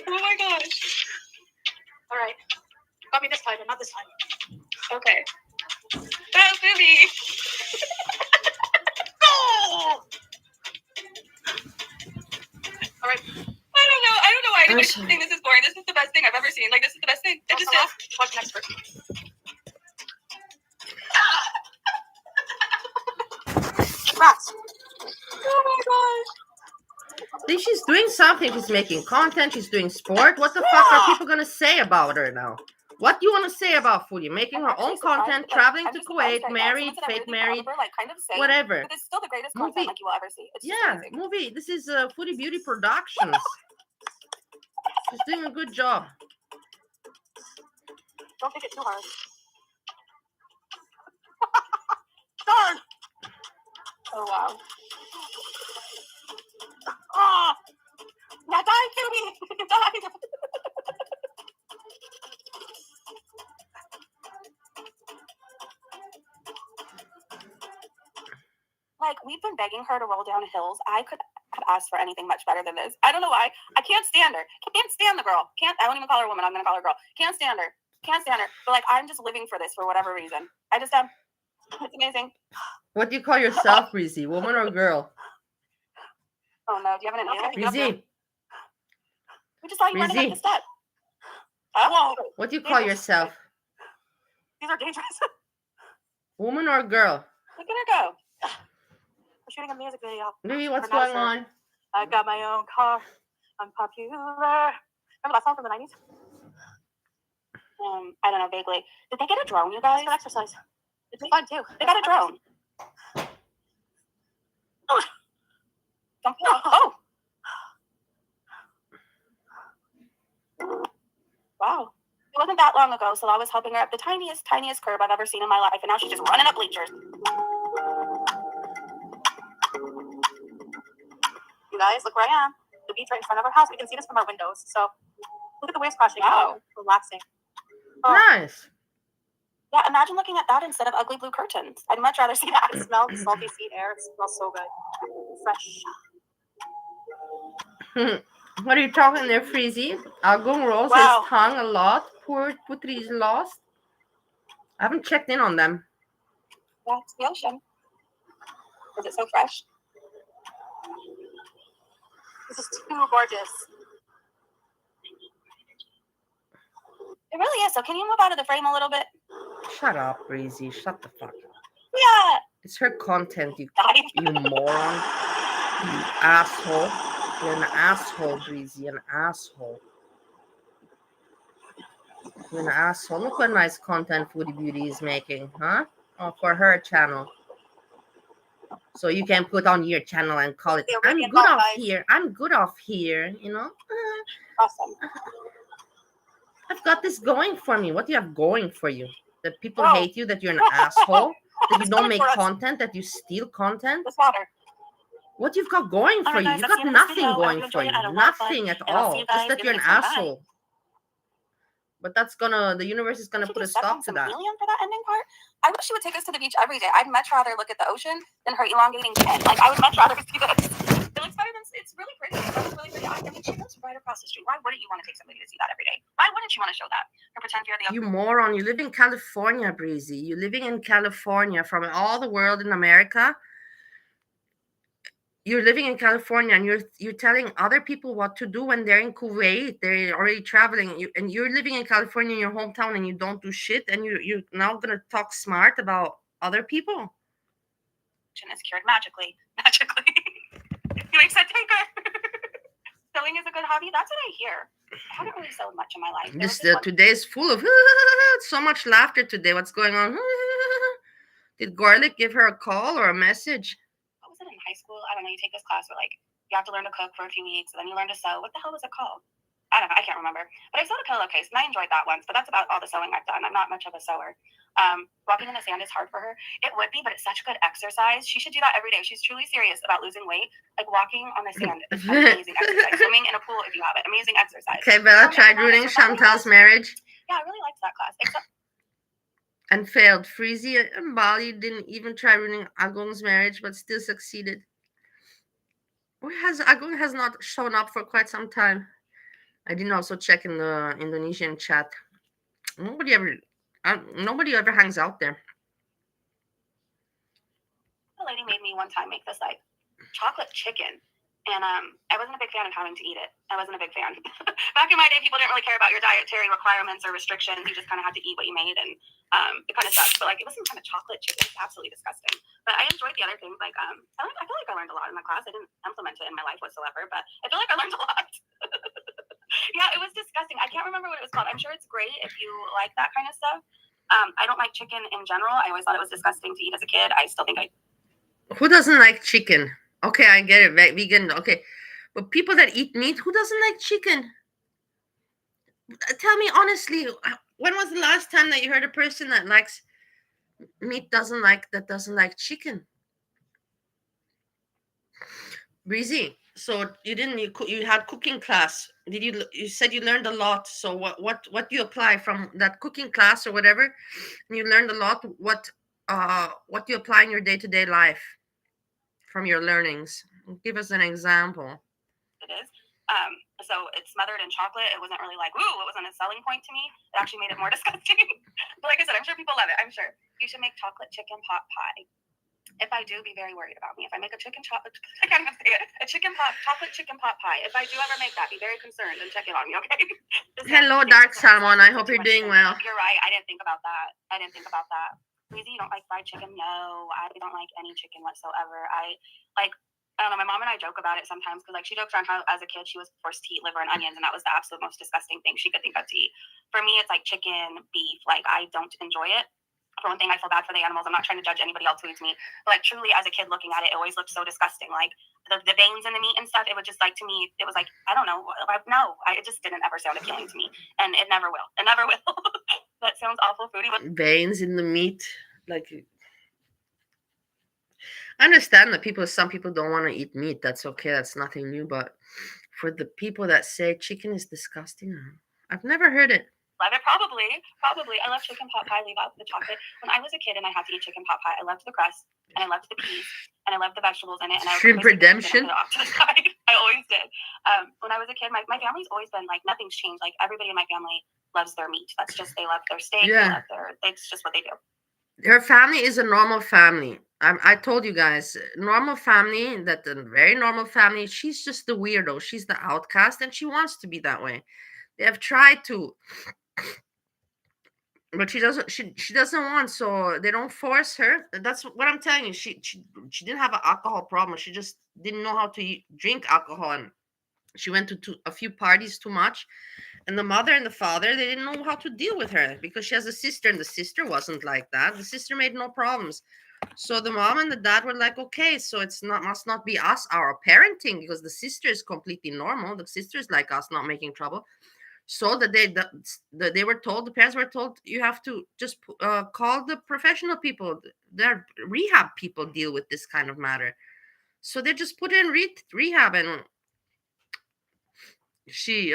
Oh my gosh. All right. Got me this time, but not this time. Okay. Go, Fooodie. Oh! All right. I don't know why I I'm just sorry. think this is boring. This is the best thing I've ever seen. Like, this is the best thing. It just is. What's next first? Rats. Oh my gosh. See, she's doing something. She's making content. She's doing sport. What the fuck are people gonna say about her now? What do you want to say about Fooodie? Making her own content, traveling to Kuwait, married, fake married, whatever. But it's still the greatest Movie. content like you will ever see. It's just Yeah, amazing. movie. This is Fooodie Beauty Productions. She's doing a good job. Don't take it too hard. Darn! Oh wow. Oh! Yeah, die, Fooodie! Die! Like, we've been begging her to roll down hills. I could have asked for anything much better than this. I don't know why. I can't stand her. Can't stand the girl. I won't even call her a woman. I'm gonna call her a girl. Can't stand her. Can't stand her. But like, I'm just living for this for whatever reason. I just am. It's amazing. What do you call yourself, Breezy? Woman or girl? Oh no, do you have an idea? Breezy, We just saw you running Breezy. up the step. Oh, what do you call yourself? These are dangerous. Woman or girl? look at her go. We're shooting a music video. Maybe what's Announcer. going on? I got my own car. I'm popular. Remember that song from the 90s? I don't know, vaguely. Did they get a drone, you guys? It's an exercise. It's fun too. They got a drone. Oh. Wow. It wasn't that long ago, so I was helping her up the tiniest curb I've ever seen in my life, and now she's just running up bleachers. You guys, look where I am. The beach right in front of our house. We can see this from our windows. So look at the waves crashing. Wow. Relaxing. Oh. Nice. Yeah, imagine looking at that instead of ugly blue curtains. I'd much rather see that. It smells the salty sea air. It smells so good. Fresh. What are you talking there, Freezy? Algon rolls Wow. his tongue a lot. Poor Putri's lost. I haven't checked in on them. That's the ocean. Is it so fresh? This is too gorgeous. It really is. So can you move out of the frame a little bit? Shut up, Breezy. Shut the fuck up. Yeah. It's her content, you Die. moron. You asshole. You're an asshole, Breezy. An asshole. You're an asshole. Look what nice content Fooodie Beauty is making, huh? Oh, for her channel. So you can put on your channel and call it, I'm good off here. I'm good off here, you know? Awesome. I've got this going for me. What do you have going for you? That people Oh. hate you, that you're an asshole, that you It's don't coming make for us. content, that you steal content? This water. What you've got going for Alright, you? guys, You've that's got the end of this nothing video. I going hope for you you. enjoyed it. I had a lot of fun, Nothing at and I'll all. see you Just guys that in you're the an next one. Bye. asshole. But that's gonna, the universe is gonna Should put we a step stop on to some that. helium for that ending part? I wish she would take us to the beach every day. I'd much rather look at the ocean than her elongating chin. Like, I would much rather see this. It looks better than, it's really pretty. It's really pretty. I mean, she lives right across the street. Why wouldn't you want to take somebody to see that every day? Why wouldn't you want to show that? Or pretend you're the You moron. You live in California, Breezy. You're living in California. From all the world in America, you're living in California, and you're telling other people what to do when they're in Kuwait. They're already traveling, and you're living in California in your hometown, and you don't do shit, and you're now gonna talk smart about other people. ocean is cured magically. Magically. You accept tinker. So sewing is a good hobby. That's what I hear. I haven't really sewed much in my life. Today is full of so much laughter today. What's going on? Did Garlic give her a call or a message? What was it in high school? I don't know. You take this class where like you have to learn to cook for a few weeks, and then you learn to sew. What the hell was it called? I don't know. I can't remember. But I sewed a pillowcase, and I enjoyed that once. But that's about all the sewing I've done. I'm not much of a sewer. Walking in the sand is hard for her. It would be, but it's such good exercise. She should do that every day. She's truly serious about losing weight. Like walking on the sand is amazing exercise. Swimming in a pool if you have it, amazing exercise. Okay, Bella tried ruining Chantal's marriage. Yeah, I really liked that class. And failed. Freezy and Bali didn't even try ruining Agong's marriage, but still succeeded. Agong has not shown up for quite some time. I didn't also check in the Indonesian chat. Nobody ever hangs out there. A lady made me one time make this like chocolate chicken, and I wasn't a big fan of having to eat it. I wasn't a big fan. Back in my day, people didn't really care about your dietary requirements or restrictions. You just kind of had to eat what you made, and it kind of sucks. But like, it was some kind of chocolate chicken. It's absolutely disgusting. But I enjoyed the other things. Like, I feel like I learned a lot in my class. I didn't implement it in my life whatsoever, but I feel like I learned a lot. Yeah, it was disgusting. I can't remember what it was called. I'm sure it's great if you like that kind of stuff. I don't like chicken in general. I always thought it was disgusting to eat as a kid. I still think Who doesn't like chicken? Okay, I get it. Vegan. Okay, but people that eat meat, who doesn't like chicken? Tell me honestly, when was the last time that you heard a person that likes meat doesn't like chicken? Breezy. So you had cooking class. You said you learned a lot. So what do you apply from that cooking class or whatever? And you learned a lot. What do you apply in your day-to-day life from your learnings? Give us an example. It is. So it's smothered in chocolate. It wasn't really like, ooh, it wasn't a selling point to me. It actually made it more disgusting. But like I said, I'm sure people love it. I'm sure. You should make chocolate chicken pot pie. If I do, be very worried about me. If I make a chocolate chicken pot pie. If I do ever make that, be very concerned and check it on me, okay? Hello, Dark Salmon. I hope you're doing well. You're right. I didn't think about that. Breezy, you don't like fried chicken? No, I don't like any chicken whatsoever. I don't know. My mom and I joke about it sometimes because like she jokes around how as a kid she was forced to eat liver and onions, and that was the absolute most disgusting thing she could think of to eat. For me, it's like chicken, beef. Like I don't enjoy it. For one thing, I feel bad for the animals. I'm not trying to judge anybody else who eats meat, but like truly, as a kid looking at it, it always looked so disgusting. Like the veins in the meat and stuff. It would just like to me, it was like I don't know. It just didn't ever sound appealing to me, and it never will. It never will. That sounds awful, Fooodie. Veins in the meat, like. I understand that some people don't want to eat meat. That's okay. That's nothing new. But for the people that say chicken is disgusting, I've never heard it. Love it, probably. I love chicken pot pie. Leave out the chocolate. When I was a kid and I had to eat chicken pot pie, I loved the crust and I loved the peas and I loved the vegetables in it. And Shrimp redemption. Put it off to the side. I always did. When I was a kid, my family's always been like nothing's changed. Like everybody in my family loves their meat. That's just they love their steak. Yeah. It's just what they do. Her family is a normal family. I told you guys, normal family, that a very normal family. She's just the weirdo. She's the outcast, and she wants to be that way. They have tried to, but she doesn't. She doesn't want. So they don't force her. That's what I'm telling you. She didn't have an alcohol problem. She just didn't know how to drink alcohol, and she went to a few parties too much. And the mother and the father, they didn't know how to deal with her because she has a sister, and the sister wasn't like that. The sister made no problems. So the mom and the dad were like, okay, so must not be us, our parenting, because the sister is completely normal. The sister is like us, not making trouble. So that they were told, the parents were told, you have to just call the professional people. Their rehab people deal with this kind of matter. So they just put her in rehab, and she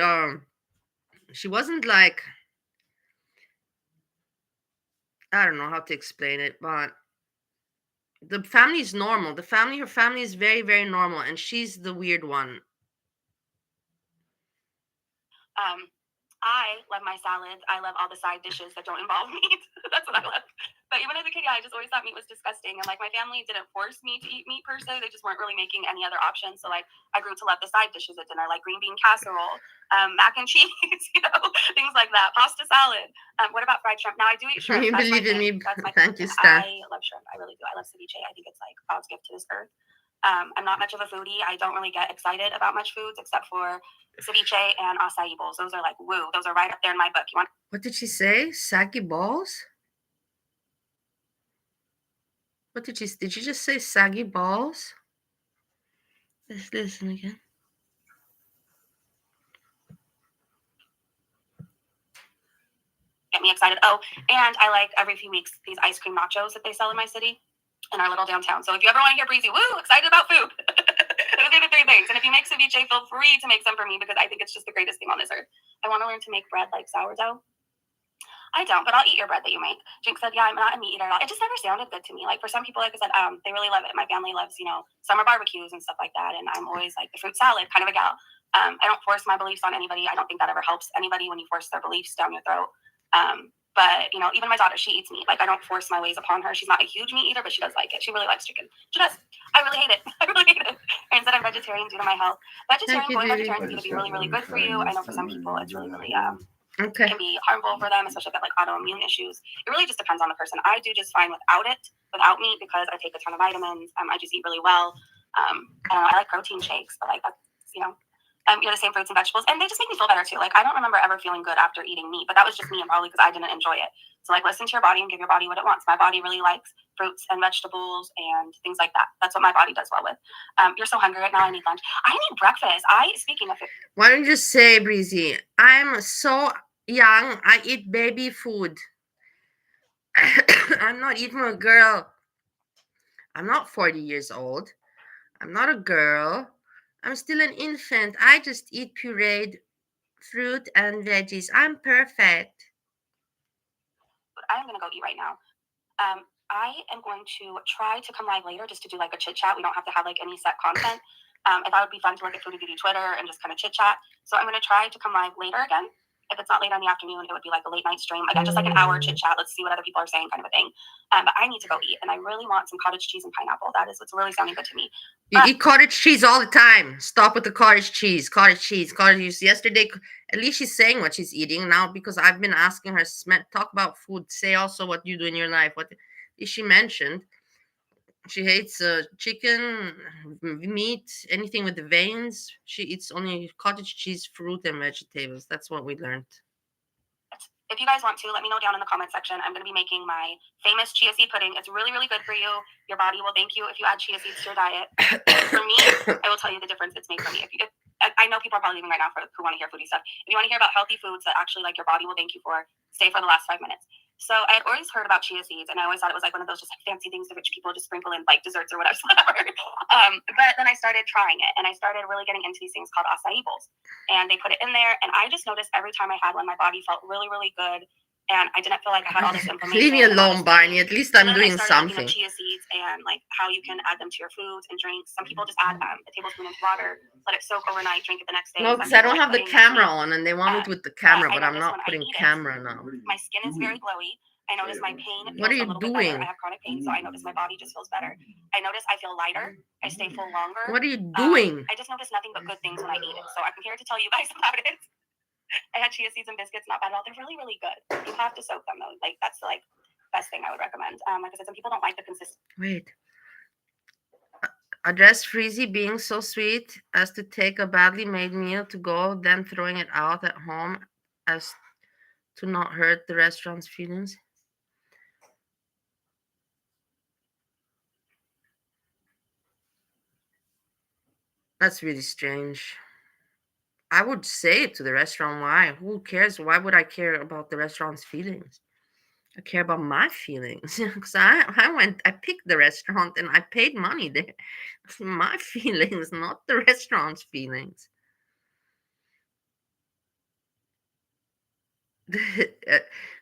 wasn't like, I don't know how to explain it, but the family is normal. Her family is very, very normal, and she's the weird one. I love my salads. I love all the side dishes that don't involve meat. That's what I love. But even as a kid, I just always thought meat was disgusting. And like my family didn't force me to eat meat per se. They just weren't really making any other options. So like I grew to love the side dishes at dinner, like green bean casserole, mac and cheese, things like that, pasta salad. What about fried shrimp? Now I do eat shrimp. You believe in me. That's my Thank you, Stan. I love shrimp. I really do. I love ceviche. I think it's like God's gift to this earth. I'm not much of a foodie. I don't really get excited about much foods except for ceviche and acai bowls. Those are like, woo. Those are right up there in my book. You want? What did she say? Sake balls? What did you just say? Sake balls? Let's listen again. Get me excited. Oh, and I like every few weeks these ice cream nachos that they sell in my city, in our little downtown. So if you ever want to hear Breezy, woo, excited about food. Those are the three things. And if you make ceviche, feel free to make some for me because I think it's just the greatest thing on this earth. I want to learn to make bread like sourdough. I don't, but I'll eat your bread that you make. Jinx said, yeah, I'm not a meat eater at all. It just never sounded good to me. Like for some people, like I said, they really love it. My family loves, summer barbecues and stuff like that. And I'm always like the fruit salad kind of a gal. I don't force my beliefs on anybody. I don't think that ever helps anybody when you force their beliefs down your throat. But even my daughter, she eats meat. Like I don't force my ways upon her. She's not a huge meat eater, but she does like it. She really likes chicken. She does. I really hate it. I really hate it. And said I'm vegetarian due to my health. Vegetarian is going to be really, really good for you. I know for some people it's really, really can be harmful for them, especially if they have like autoimmune issues. It really just depends on the person. I do just fine without meat because I take a ton of vitamins. I just eat really well. I like protein shakes, but like that's the same fruits and vegetables, and they just make me feel better too. Like I don't remember ever feeling good after eating meat, but that was just me and probably because I didn't enjoy it. So like listen to your body and give your body what it wants. My body really likes fruits and vegetables and things like that. That's what my body does well with. You're so hungry right now. I need lunch. I need breakfast. Speaking of it. Why don't you just say, Breezy, I'm so young. I eat baby food. I'm not even a girl. I'm not 40 years old. I'm not a girl. I'm still an infant. I just eat pureed fruit and veggies. I'm perfect. I'm going to go eat right now. I am going to try to come live later just to do like a chit chat. We don't have to have like any set content. I thought it would be fun to look at Fooodie Twitter and just kind of chit chat. So I'm going to try to come live later again. If it's not late in the afternoon, it would be like a late night stream. Again, just like an hour chit chat. Let's see what other people are saying, kind of a thing. But I need to go eat, and I really want some cottage cheese and pineapple. That is what's really sounding good to me. You eat cottage cheese all the time. Stop with the cottage cheese. Cottage cheese. Yesterday, at least she's saying what she's eating now because I've been asking her, talk about food. Say also what you do in your life. What she mentioned. She hates chicken, meat, anything with the veins. She eats only cottage cheese, fruit, and vegetables. That's what we learned. If you guys want to, let me know down in the comment section. I'm going to be making my famous chia seed pudding. It's really, really good for you. Your body will thank you if you add chia seeds to your diet. For me, I will tell you the difference it's made for me. I know people are probably leaving right now who want to hear foodie stuff. If you want to hear about healthy foods that actually like your body will thank you for, stay for the last 5 minutes. So I had always heard about chia seeds, and I always thought it was like one of those just like fancy things that rich people just sprinkle in like desserts or whatever. But then I started trying it, and I started really getting into these things called acai bowls. And they put it in there, and I just noticed every time I had one, my body felt really, really good. And I didn't feel like I had all this inflammation. Leave me alone, Barney. At least I'm doing something. Chia seeds and like how you can add them to your foods and drinks. Some people just add a tablespoon of water, let it soak overnight, drink it the next day. No, because I don't have the camera on, and they want me with the camera, but I'm not putting camera now. My skin is very glowy. I notice my pain. What are you doing? I have chronic pain, so I notice my body just feels better. I notice I feel lighter. I stay full longer. What are you doing? I just notice nothing but good things when I eat it. So I'm here to tell you guys about it. I had chia seeds and biscuits, not bad at all. They're really, really good. You have to soak them though. Like that's the best thing I would recommend. Like I said, some people don't like the consistency. Wait. Address Breezy being so sweet as to take a badly made meal to go, then throwing it out at home as to not hurt the restaurant's feelings. That's really strange. I would say it to the restaurant. Why? Who cares? Why would I care about the restaurant's feelings? I care about my feelings because I picked the restaurant and I paid money there. My feelings, not the restaurant's feelings.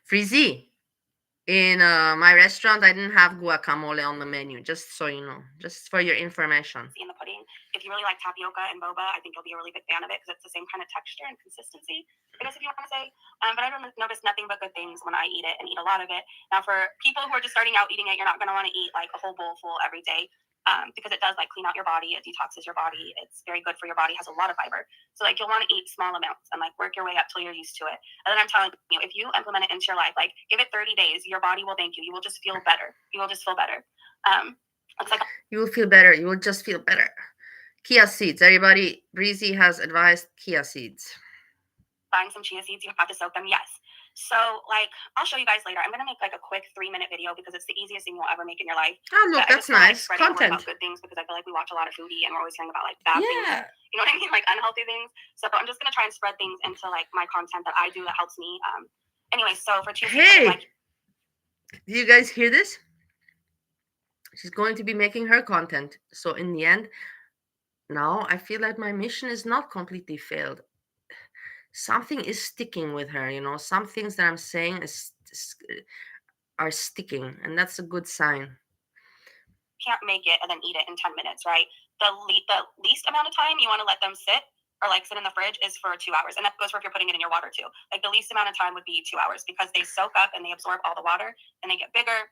Breezy, in my restaurant, I didn't have guacamole on the menu. Just so you know, just for your information. In the pudding, if you really like tapioca and boba, I think you'll be a really big fan of it because it's the same kind of texture and consistency. I guess if you want to say, but I don't notice nothing but good things when I eat it and eat a lot of it. Now, for people who are just starting out eating it, you're not going to want to eat like a whole bowl full every day. Because it does like clean out your body, it detoxes your body, it's very good for your body, has a lot of fiber. So like you'll want to eat small amounts and like work your way up till you're used to it. And then I'm telling you, if you implement it into your life, like give it 30 days, your body will thank you. You will just feel better. You will just feel better. It's like You will feel better. You will just feel better. Chia seeds. Everybody, Breezy has advised chia seeds. Buying some chia seeds, you have to soak them. Yes. So, like, I'll show you guys later. I'm going to make, like, a quick 3-minute video because it's the easiest thing you'll ever make in your life. Oh, look, But that's I just feel nice. like spreading word Content. about good things because I feel like we watch a lot of Fooodie and we're always hearing about, like, bad things. You know what I mean? Like, unhealthy things. So I'm just going to try and spread things into, like, my content that I do that helps me. Anyway, so for chia seeds, Hey, like, do you guys hear this? She's going to be making her content. So in the end, now I feel like my mission is not completely failed. Something is sticking with her, you know. Some things that I'm saying are sticking, and that's a good sign. can't make it and then eat it in 10 minutes, right? The least amount of time you want to let them sit or like sit in the fridge is for 2 hours. And that goes for if you're putting it in your water too. Like the least amount of time would be 2 hours because they soak up and they absorb all the water and they get bigger.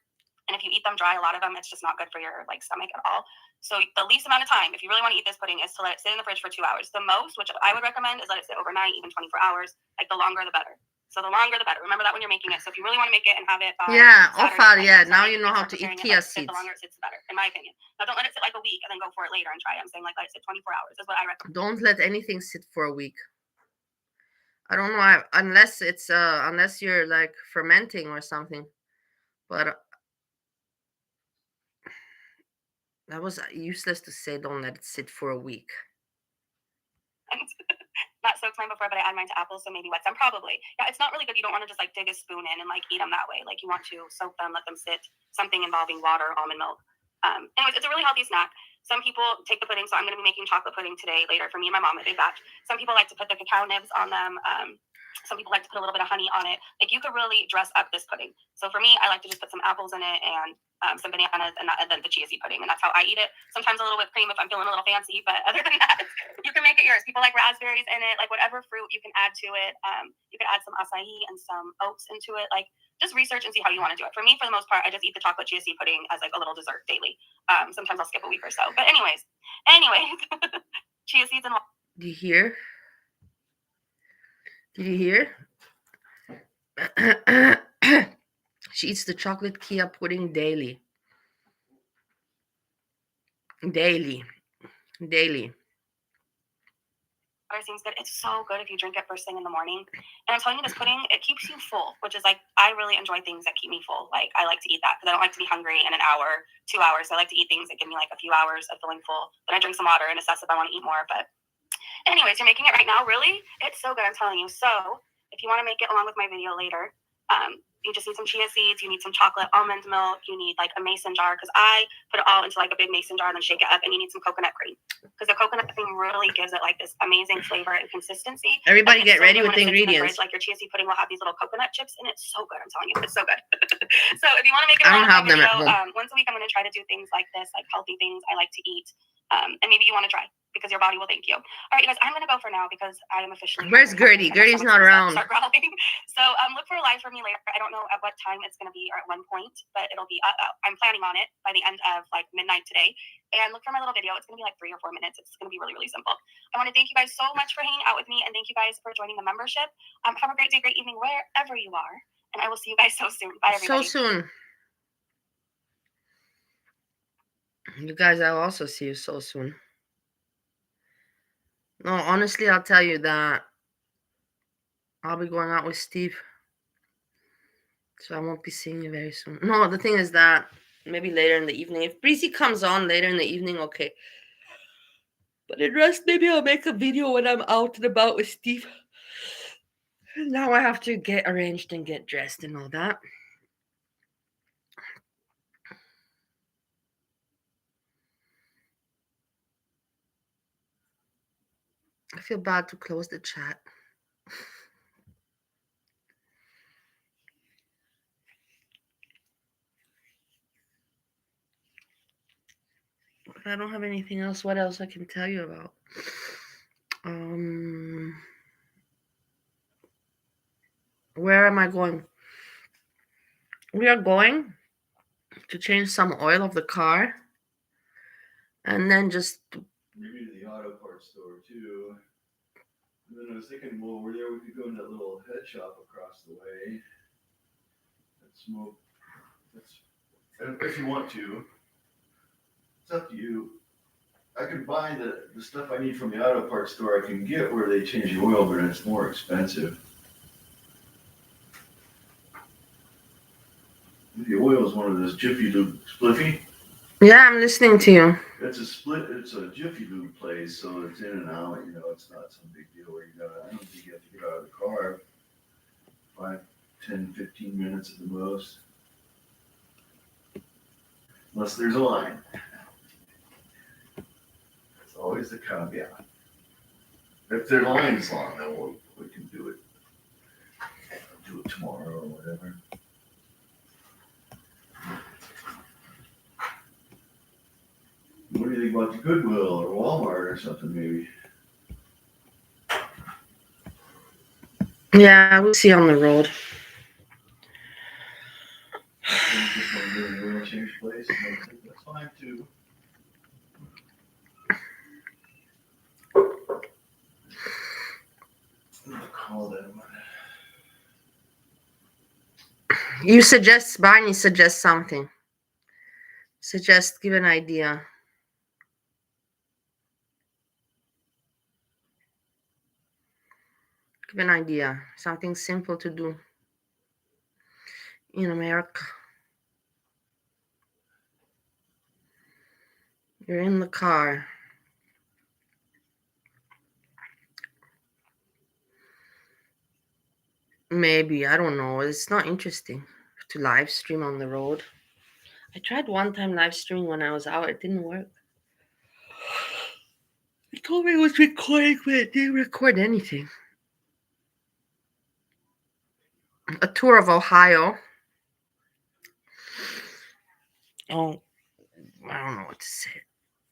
And if you eat them dry, a lot of them, it's just not good for your like stomach at all. So the least amount of time, if you really want to eat this pudding, is to let it sit in the fridge for 2 hours. The most, which I would recommend, is let it sit overnight, even 24 hours. Like the longer, the better. So the longer, the better. Remember that when you're making it. So if you really want to make it and have it by Saturday, yeah. Now you know how to eat chia seeds. The longer it sits, the better, in my opinion. Now don't let it sit like a week and then go for it later and try it. I'm saying like let it sit 24 hours is what I recommend. Don't let anything sit for a week. I don't know, unless it's unless you're like fermenting or something. But that was useless to say don't let it sit for a week. Not soaked mine before, but I add mine to apples, so maybe wet them. Probably. Yeah, it's not really good. You don't want to just like dig a spoon in and like eat them that way. Like you want to soak them, let them sit. Something involving water, almond milk. Anyways, it's a really healthy snack. Some people take the pudding, so I'm going to be making chocolate pudding today later for me and my mom, a big batch. Some people like to put the cacao nibs on them. Some people like to put a little bit of honey on it. Like you could really dress up this pudding. So for me, I like to just put some apples in it and some bananas and then the chia seed pudding, and that's how I eat it. Sometimes a little whipped cream if I'm feeling a little fancy, but other than that, you can make it yours. People like raspberries in it, like whatever fruit you can add to it. You can add some acai and some oats into it. Like just research and see how you want to do it. For me, for the most part, I just eat the chocolate chia seed pudding as like a little dessert daily. Sometimes I'll skip a week or so, but anyways, chia seeds and. Do you hear? Did you hear? She eats the chocolate chia pudding daily. Daily. Water seems good. It's so good if you drink it first thing in the morning. And I'm telling you, this pudding, it keeps you full, which is like, I really enjoy things that keep me full. Like, I like to eat that because I don't like to be hungry in an hour, 2 hours. So I like to eat things that give me like a few hours of feeling full. Then I drink some water and assess if I want to eat more. But anyways, you're making it right now. Really? It's so good. I'm telling you. So if you want to make it along with my video later, you just need some chia seeds, you need some chocolate almond milk, you need like a mason jar, because I put it all into like a big mason jar and then shake it up, and you need some coconut cream because the coconut cream really gives it like this amazing flavor and consistency. Everybody get ready with the ingredients. Like your chia seed pudding will have these little coconut chips in it. So good, I'm telling you, it's so good. So if you want to make it, I don't have them at home. Once a week I'm going to try to do things like this, like healthy things I like to eat, and maybe you want to try because your body will thank you. All right, you guys, I'm going to go for now because I am officially. Where's Gertie? Gertie's not around. Start growling. So look for a live from me later. I don't know at what time it's going to be or at one point, but it'll be. I'm planning on it by the end of like midnight today. And look for my little video. It's going to be like 3 or 4 minutes. It's going to be really, really simple. I want to thank you guys so much for hanging out with me, and thank you guys for joining the membership. Have a great day, great evening, wherever you are, and I will see you guys so soon. Bye, everybody. So soon. You guys, I'll also see you so soon. No, honestly, I'll tell you that I'll be going out with Steve. So I won't be seeing you very soon. No, the thing is that maybe later in the evening. If Breezy comes on later in the evening, okay. But the rest, maybe I'll make a video when I'm out and about with Steve. Now I have to get arranged and get dressed and all that. I feel bad to close the chat. But I don't have anything else. What else I can tell you about? Where am I going? We are going to change some oil of the car. And then just... Maybe to the auto parts store too. And then I was thinking, well, over there we could go in that little head shop across the way. That smoke. If you want to. It's up to you. I can buy the stuff I need from the auto parts store. I can get where they change the oil, but it's more expensive. The oil is one of those Jiffy Lube Spliffy. Yeah, I'm listening to you. It's a Jiffy Lube place, so it's in and out. It's not some big deal where I don't think you have to get out of the car 5, 10, 15 minutes at the most. Unless there's a line. That's always the caveat. If their line's long, then we can do it. Do it tomorrow or whatever. What do you think about the Goodwill or Walmart or something, maybe? Yeah, we'll see on the road. Just want to go to the oil change place. That's fine too. I'll call them. You suggest, Barney, suggest something. Give an idea. Give an idea. Something simple to do in America. You're in the car. Maybe, I don't know. It's not interesting to live stream on the road. I tried one time live streaming when I was out. It didn't work. It told me it was recording, but it didn't record anything. A tour of Ohio. Oh, I don't know what to say.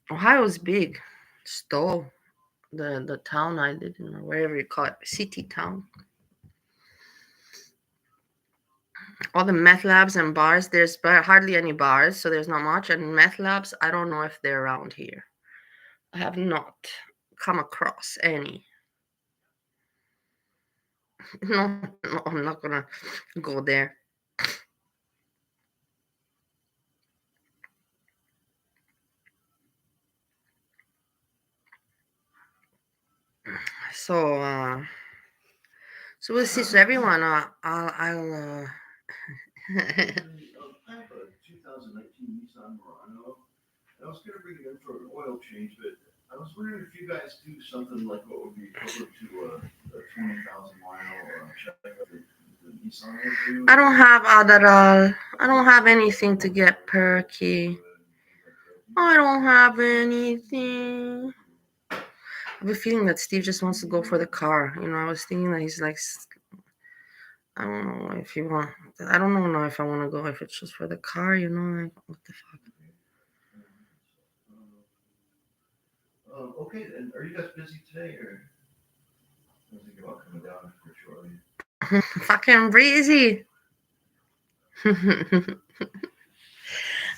Ohio's big. Stole the town I live in, or wherever you call it, city town. All the meth labs and bars. There's hardly any bars, so there's not much. And meth labs, I don't know if they're around here. I have not come across any. No, I'm not gonna go there. So we'll see. So everyone, I'll I have a 2019 Nissan Murano. I was going to bring it in for an oil change, but I was wondering if you guys do something like what would be equivalent to a 20,000 mile check the Nissan would do. I don't have Adderall. I don't have anything to get perky. I don't have anything. I have a feeling that Steve just wants to go for the car. I was thinking that he's like, I don't know if you want. I don't know if I want to go if it's just for the car. Like, what the fuck. Okay, and are you guys busy today, or I was thinking about coming down here shortly? Fucking Breezy.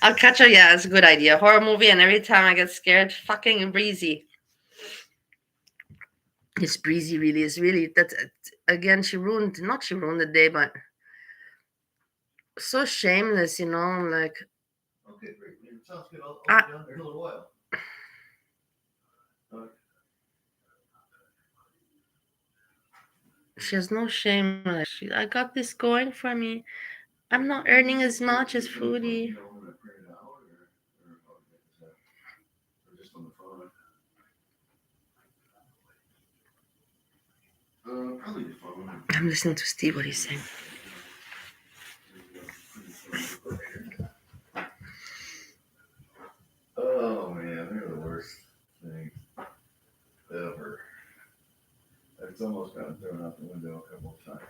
I'll catch her. Yeah, it's a good idea. Horror movie, and every time I get scared, fucking Breezy. This Breezy really is that. Again, she ruined the day, but so shameless, like. Okay, great. It sounds good. I'll be down there in a little while. She has no shame. I got this going for me. I'm not earning as much as Fooodie. Probably the phone. I'm listening to Steve, what he's saying. Oh man, they're the worst thing ever. It's almost gotten thrown out the window a couple of times.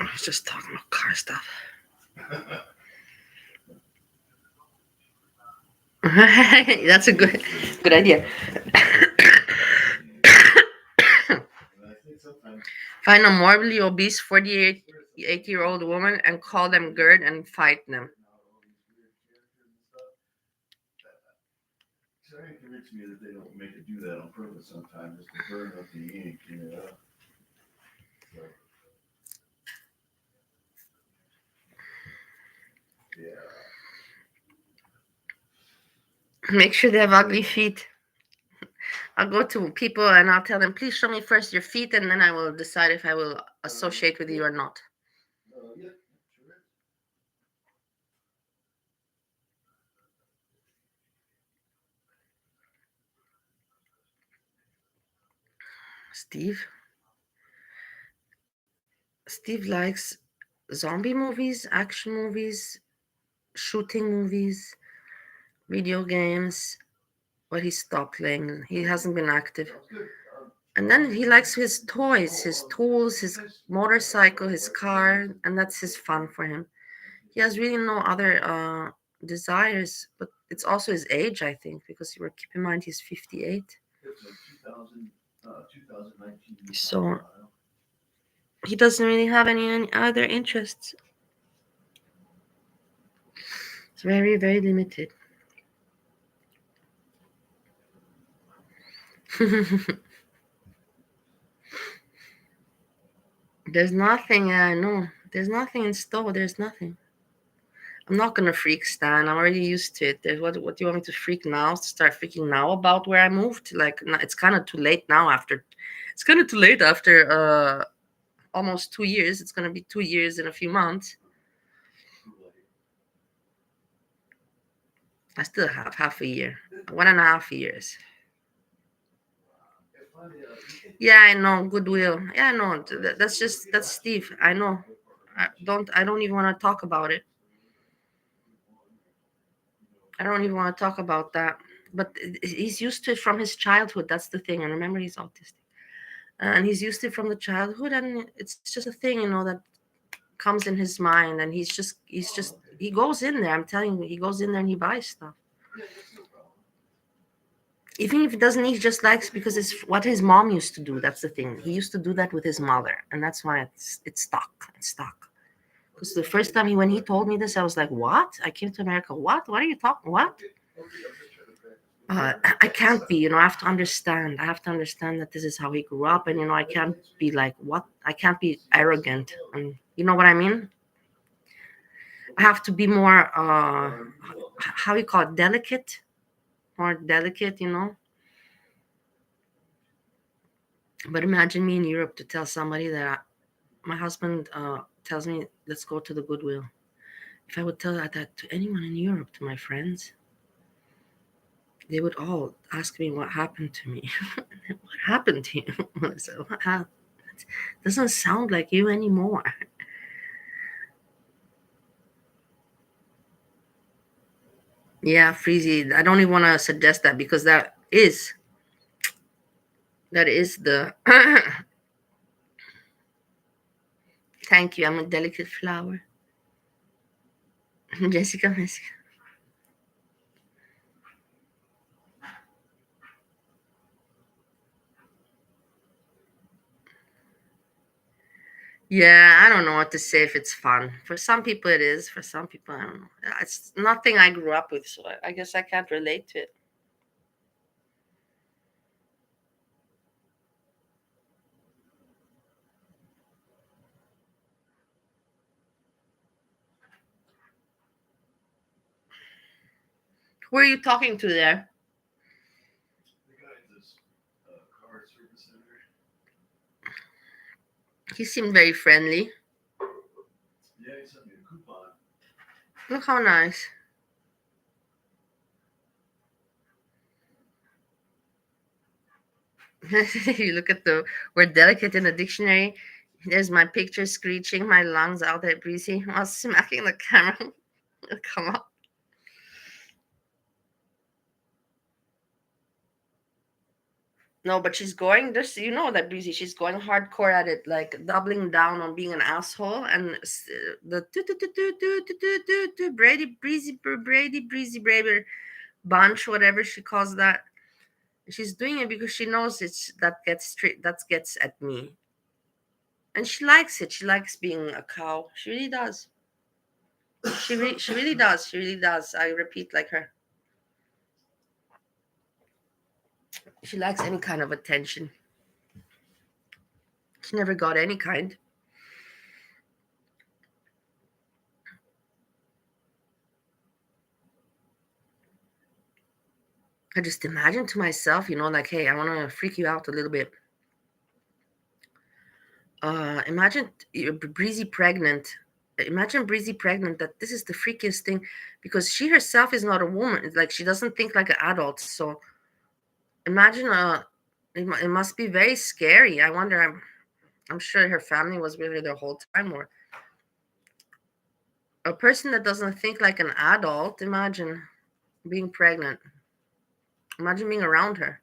I was just talking about car stuff. That's a good idea. Find a morbidly obese 48-year-old woman and call them GERD and fight them. Sorry, convinced me that they don't make it do that on purpose sometimes, just to burn up the ink, So, yeah. Make sure they have ugly feet. I'll go to people and I'll tell them, please show me first your feet, and then I will decide if I will associate with you or not. Yeah, sure. Steve? Steve likes zombie movies, action movies, shooting movies, video games, but he stopped playing. He hasn't been active. That's good. And then he likes his toys, his tools, his motorcycle, his car, and that's his fun for him. He has really no other desires, but it's also his age, I think, because you keep in mind he's 58. It's a 2019. So he doesn't really have any other interests. It's very, very limited. There's nothing, no. There's nothing in store. There's nothing. I'm not gonna freak Stan. I'm already used to it. What do you want me to freak now? To start freaking now about where I moved? Like it's kind of too late now. It's kind of too late after almost 2 years. It's gonna be 2 years in a few months. I still have half a year, 1.5 years. Yeah, I know. Goodwill. Yeah, I know. That's Steve. I know. I don't even want to talk about it. I don't even want to talk about that. But he's used to it from his childhood. That's the thing. And remember, he's autistic, and he's used to it from the childhood, and it's just a thing, that comes in his mind. And he goes in there. I'm telling you, he goes in there and he buys stuff. Even if he doesn't, he just likes because it's what his mom used to do. That's the thing. He used to do that with his mother, and that's why it's stuck. It's stuck. Because the first time when he told me this, I was like, "What? I came to America. What? What are you talking? What?" I can't be. I have to understand. I have to understand that this is how he grew up, and I can't be like what. I can't be arrogant, and you know what I mean. I have to be more. How you call it? Delicate. More delicate. But imagine me in Europe to tell somebody that my husband tells me, let's go to the Goodwill. If I would tell that to anyone in Europe, to my friends, they would all ask me what happened to me. What happened to you? So, it doesn't sound like you anymore. Yeah, Freezy, I don't even want to suggest that because that is the thank you. I'm a delicate flower. Jessica. Yeah, I don't know what to say if it's fun. For some people it is. For some people, I don't know. It's nothing I grew up with, so I guess I can't relate to it. Who are you talking to there? The guy at this car service center. He seemed very friendly. Yeah, he sent me a coupon. Look how nice. You look at the word delicate in the dictionary. There's my picture screeching my lungs out at Breezy while smacking the camera. Come on. No, but she's going this. That Breezy. She's going hardcore at it, like doubling down on being an asshole. And the Brady Breezy Braber bunch, whatever she calls that. She's doing it because she knows that gets at me, and she likes it. She likes being a cow. She really does. She really does. She really does. I repeat, like her. She likes any kind of attention. She never got any kind. I just imagine to myself, like, hey, I want to freak you out a little bit. Imagine Breezy pregnant. Imagine Breezy pregnant. That this is the freakiest thing, because she herself is not a woman. It's like she doesn't think like an adult. So imagine, it must be very scary. I wonder. I'm sure her family was with her the whole time, or a person that doesn't think like an adult. Imagine being pregnant. Imagine being around her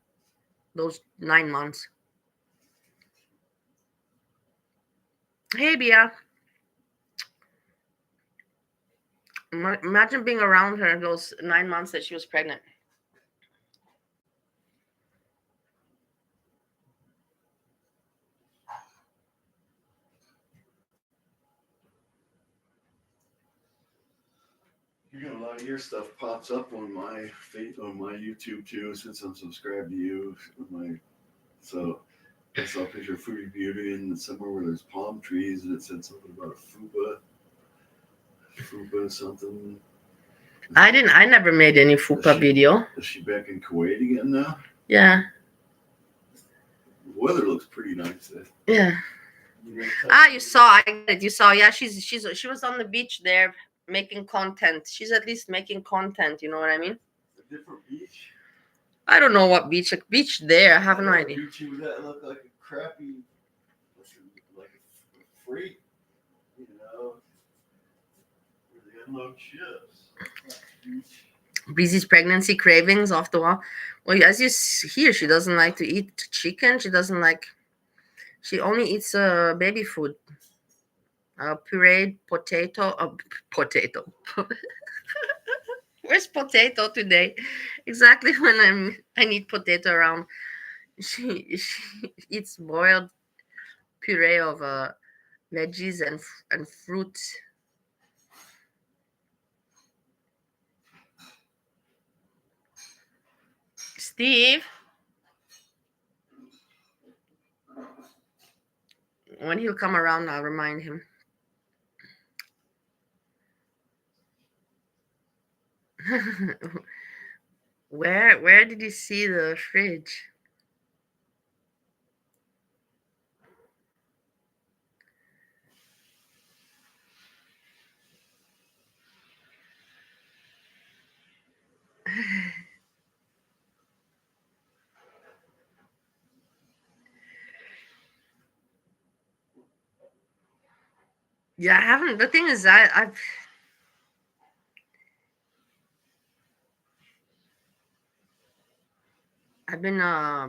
those 9 months. Hey, Bia. Imagine being around her those 9 months that she was pregnant. A lot of your stuff pops up on my YouTube too, since I'm subscribed to you. So I saw a picture of Fooodie Beauty and somewhere where there's palm trees, and it said something about fupa something. I never made any fupa video. Is she back in Kuwait again now? Yeah. The weather looks pretty nice there. Yeah. You saw. I get it. You saw. Yeah, she was on the beach there making content. She's at least making content. You know what I mean? A different beach. I don't know what beach. Like beach there. I have no idea. Beach you would look like a crappy, like a freight. Where they unload ships. Breezy's pregnancy cravings off the wall. Well, as you hear, she doesn't like to eat chicken. She doesn't like. She only eats baby food. Pureed potato. Potato. Where's potato today? Exactly when I need potato around. She eats boiled puree of veggies and fruit. Steve, when he'll come around, I'll remind him. Where did you see the fridge? Yeah, I haven't. The thing is, I've been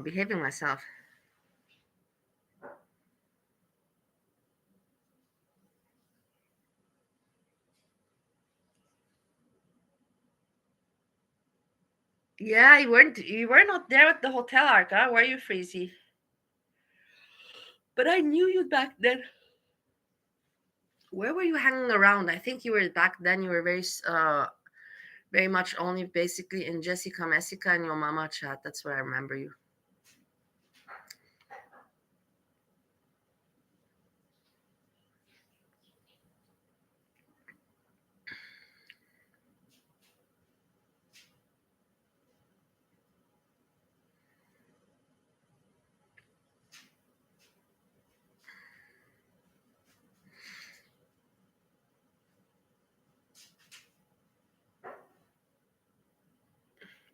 behaving myself. Yeah, you were not there at the hotel, Arca, were you, Freezy? But I knew you back then. Where were you hanging around? I think you were back then. You were very much only basically in Jessica Messica and your mama chat. That's where I remember you.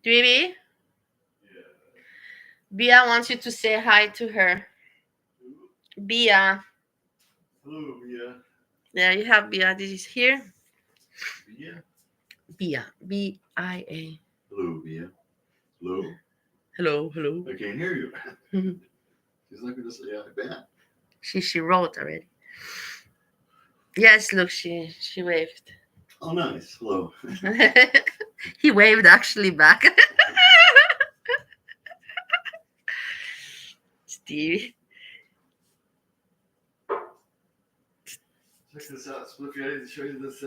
Dweeby? Bia wants you to say hi to her. Bia. Hello, Bia. There you have Bia. Did you hear? Bia? Bia. B-I-A. Hello, Bia. Hello. Hello. I can't hear you. She's not going to say I bet. She wrote already. Yes, look, she waved. Oh, nice. Hello. He waved actually back. Stevie. Check this out, Spliffy. I didn't show you this.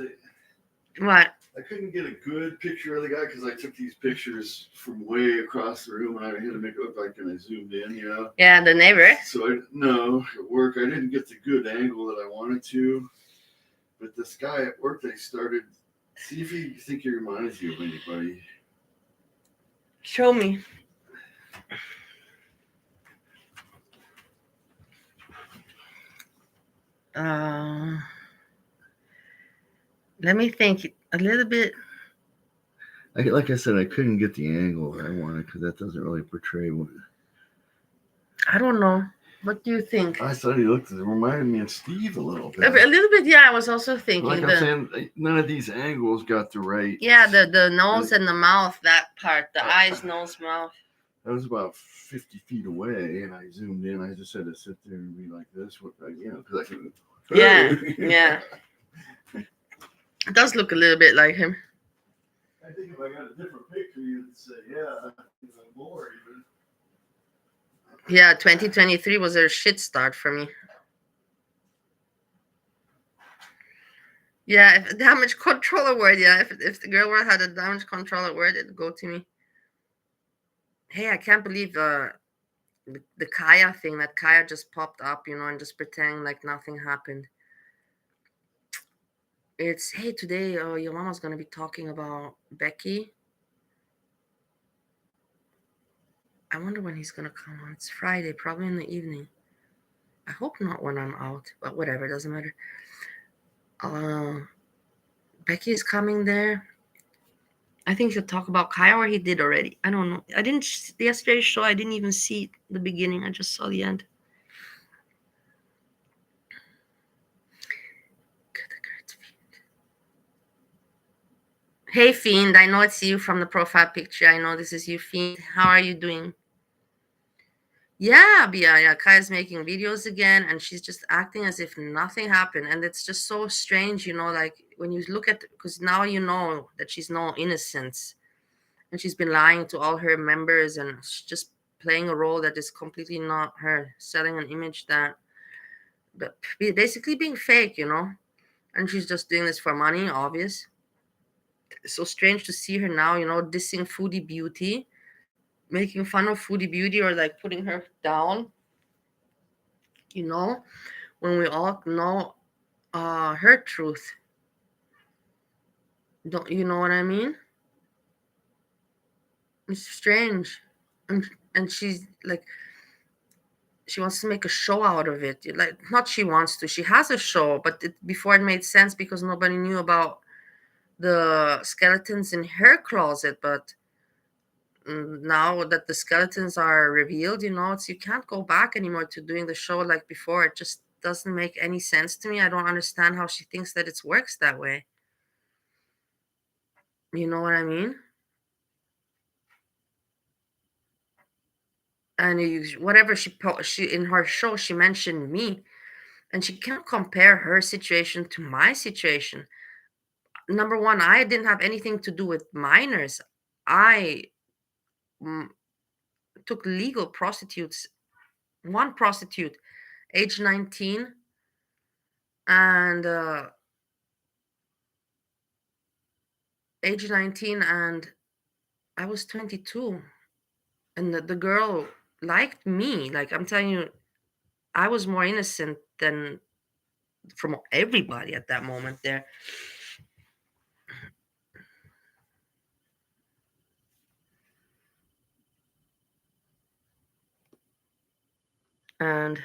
What? I couldn't get a good picture of the guy because I took these pictures from way across the room and I had to make it look like I zoomed in, Yeah, the neighbor. So at work, I didn't get the good angle that I wanted to. But this guy at work, they started. See if you think he reminds you of anybody. Show me. Let me think a little bit. Like I said, I couldn't get the angle I wanted because that doesn't really portray what. I don't know. What do you think? I thought he reminded me of Steve a little bit. A little bit, yeah. I was also thinking. Like I'm saying, none of these angles got the right. Yeah, the nose and the mouth, that part, the eyes, nose, mouth. I was about 50 feet away, and I zoomed in. I just had to sit there and be like this, because I couldn't. Yeah, yeah. It does look a little bit like him. I think if I got a different picture, you'd say, yeah, more even. Yeah, 2023 was a shit start for me. Yeah, if damage control award, yeah, if the girl world had a damage control award, it'd go to me. Hey, I can't believe the Kaya thing, that Kaya just popped up, and just pretending like nothing happened. It's, hey, today your mama's gonna be talking about Becky. I wonder when he's gonna come on. It's Friday, probably in the evening. I hope not when I'm out, but whatever, it doesn't matter. Becky is coming there. I think he'll talk about Kaya, or he did already. I don't know. I didn't, yesterday's show, I didn't even see the beginning. I just saw the end. Hey, Fiend, I know it's you from the profile picture. I know this is you, Fiend. How are you doing? Yeah, Bia, yeah. Kaya's making videos again, and she's just acting as if nothing happened. And it's just so strange, like when you look at, because now you know that she's no innocence. And she's been lying to all her members, and she's just playing a role that is completely not her, selling an image that, but basically being fake, And she's just doing this for money, obvious. It's so strange to see her now, dissing Fooodie Beauty, making fun of Fooodie Beauty, or like putting her down, when we all know her truth. Don't you know what I mean? It's strange. And she's like, she wants to make a show out of it. Like, not she wants to. She has a show, but before it made sense because nobody knew about the skeletons in her closet. But now that the skeletons are revealed, you can't go back anymore to doing the show like before. It just doesn't make any sense to me. I don't understand how she thinks that it works that way. You know what I mean? And whatever she in her show, she mentioned me, and she can't compare her situation to my situation. Number one, I didn't have anything to do with minors. I took legal prostitutes, one prostitute, age 19, and I was 22, and the girl liked me. Like, I'm telling you, I was more innocent than from everybody at that moment there. And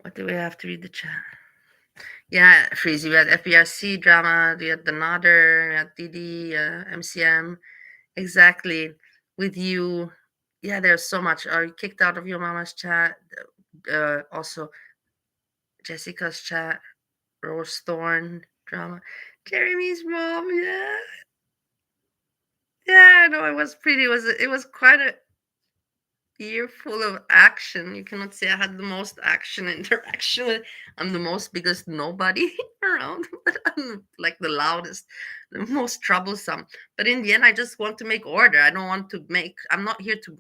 what do we have to read the chat? Yeah, Freezy, we had FBRC drama, we had the Nodder, we had DD, MCM. Exactly. With you. Yeah, there's so much. Are you kicked out of your mama's chat? Also, Jessica's chat, Rose Thorn drama, Jeremy's mom. Yeah. Yeah, no, it was pretty. It was quite a year full of action. You cannot say I had the most action interaction with. I'm the most biggest nobody around, but I'm like the loudest, the most troublesome. But in the end, I just want to make order. I don't want to make. I'm not here to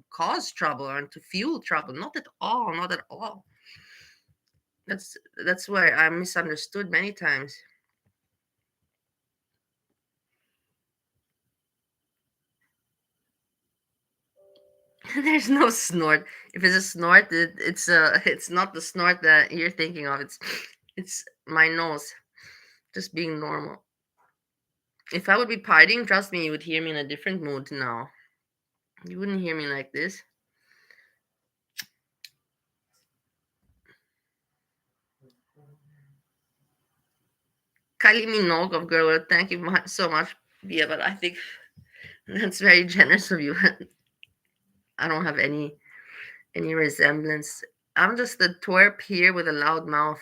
cause trouble or to fuel trouble. Not at all. Not at all. That's why I'm misunderstood many times. There's no snort. If it's a snort, it's not the snort that you're thinking of. It's my nose just being normal. If I would be partying, trust me, you would hear me in a different mood now. You wouldn't hear me like this. Kylie Minogue, girl, thank you so much. Yeah, but I think that's very generous of you. I don't have any resemblance. I'm just a twerp here with a loud mouth.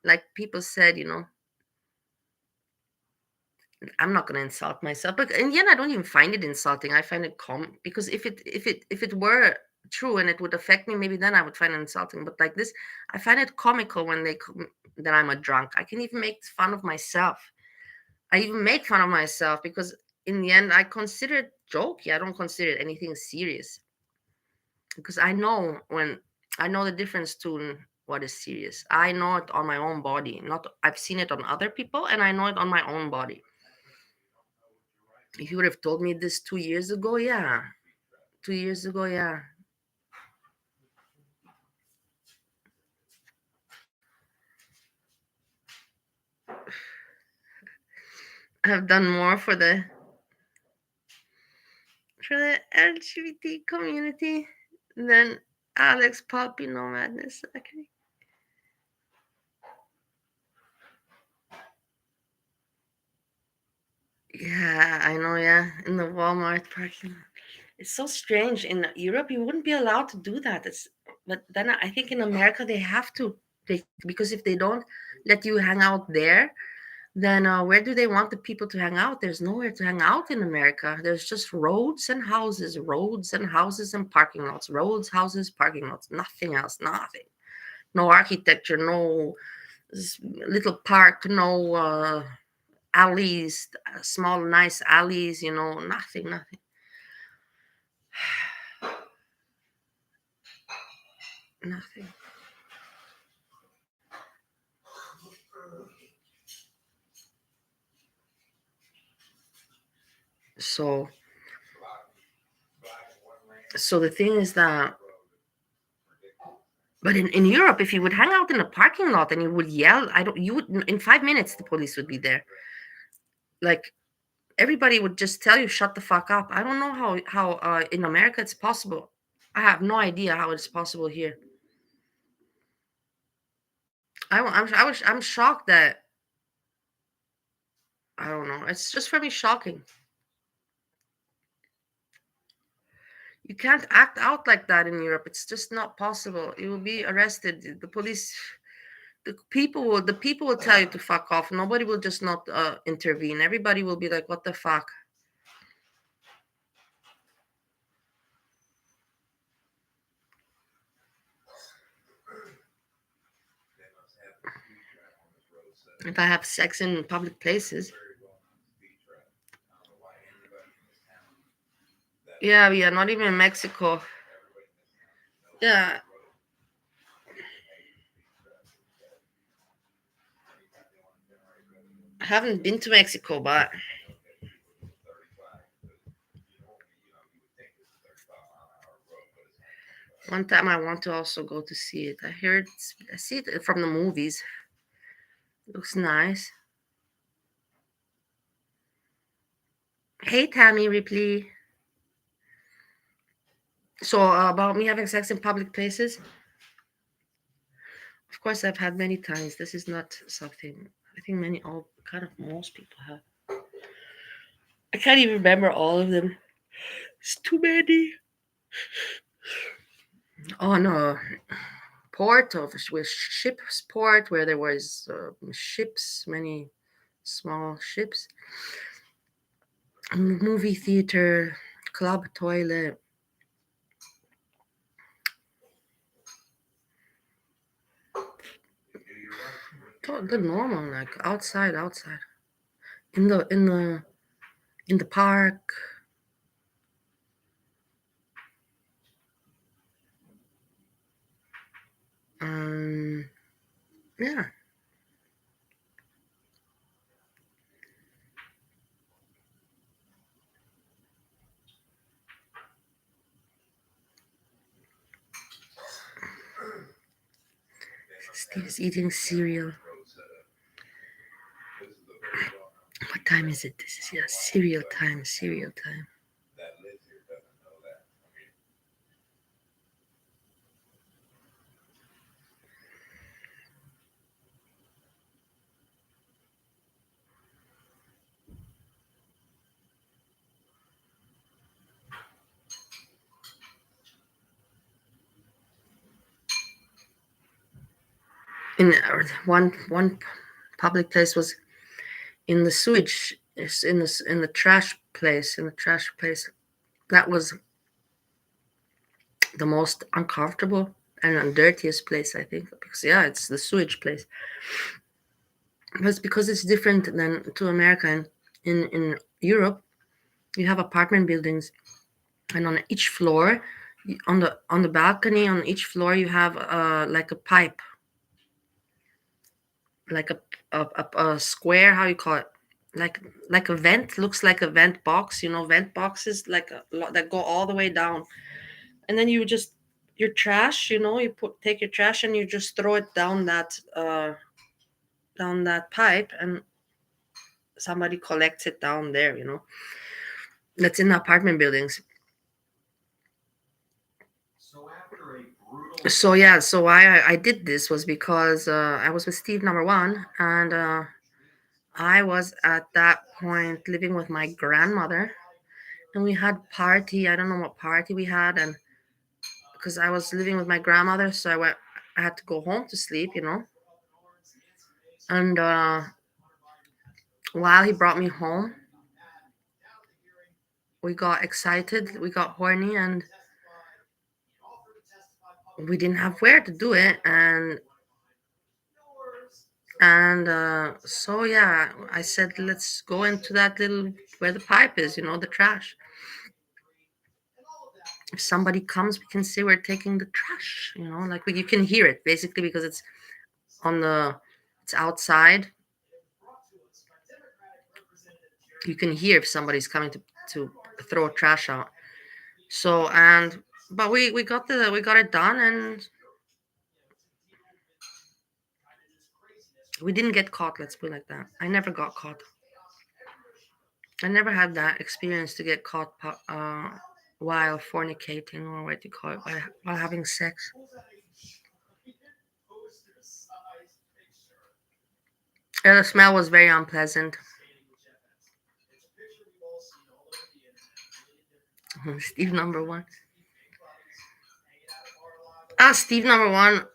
Like people said, I'm not gonna insult myself. But in the end, I don't even find it insulting. I find it because if it were true and it would affect me, maybe then I would find it insulting. But like this, I find it comical when that I'm a drunk. I can even make fun of myself. I even make fun of myself because in the end, I consider it jokey. I don't consider it anything serious because I know the difference to what is serious. I know it on my own body. Not I've seen it on other people, and I know it on my own body. If you would have told me this 2 years ago, yeah. 2 years ago, yeah. I've done more for the LGBT community than Alex Poppy No Madness. Okay. Yeah, I know, yeah. In the Walmart parking lot. It's so strange. In Europe, you wouldn't be allowed to do that. But then I think in America they have to. Because if they don't let you hang out there, then where do they want the people to hang out? There's nowhere to hang out in America. There's just roads and houses and parking lots, roads, houses, parking lots, nothing else, nothing. No architecture, no little park, no alleys, small, nice alleys, nothing. Nothing. So, so the thing is that, but in Europe, if you would hang out in a parking lot and you would yell, you would, in 5 minutes, the police would be there. Like, everybody would just tell you, shut the fuck up. I don't know how in America it's possible. I have no idea how it's possible here. I'm shocked that, I don't know. It's just for me shocking. You can't act out like that in Europe. It's just not possible. You will be arrested. The police, the people will tell you to fuck off. Nobody will just not intervene. Everybody will be like, what the fuck? If I have sex in public places. Yeah, we are not even in Mexico. Yeah. I haven't been to Mexico, but one time I want to also go to see it. I see it from the movies. It looks nice. Hey, Tammy Ripley. So about me having sex in public places. Of course, I've had many times. This is not something I think most people have. I can't even remember all of them. It's too many. On a port with ships port where there was ships, many small ships. Movie theater, club toilet. The normal, like outside, in the park. Yeah. Steve's eating cereal. What time is it? This is cereal time. Cereal time. in one public place was in the sewage, in the trash place, that was the most uncomfortable and dirtiest place, I think, because yeah, it's the sewage place. But because it's different than to America. And in Europe, you have apartment buildings, and on each floor, on the balcony, on each floor, you have like a pipe, like a square. How you call it? Like a vent. Looks like a vent box. You know, vent boxes like that go all the way down, and then you just your trash. You know, take your trash and you just throw it down that pipe, and somebody collects it down there. You know, that's in the apartment buildings. So yeah, so why I did this was because I was with Steve number one, and I was at that point living with my grandmother, and we had party. I don't know what party we had, and because I was living with my grandmother, so I had to go home to sleep, you know. And while he brought me home, we got excited, we got horny, and we didn't have where to do it, and so yeah, I said, let's go into that little where the pipe is, you know, the trash. If somebody comes, we can say we're taking the trash, you know, like you can hear it basically because on the it's outside. You can hear if somebody's coming to throw trash out. So and but we got it done, and we didn't get caught. Let's put it like that. I never got caught. I never had that experience to get caught while fornicating, or what do you call it, while having sex. The smell was very unpleasant. Steve number one. Steve number one.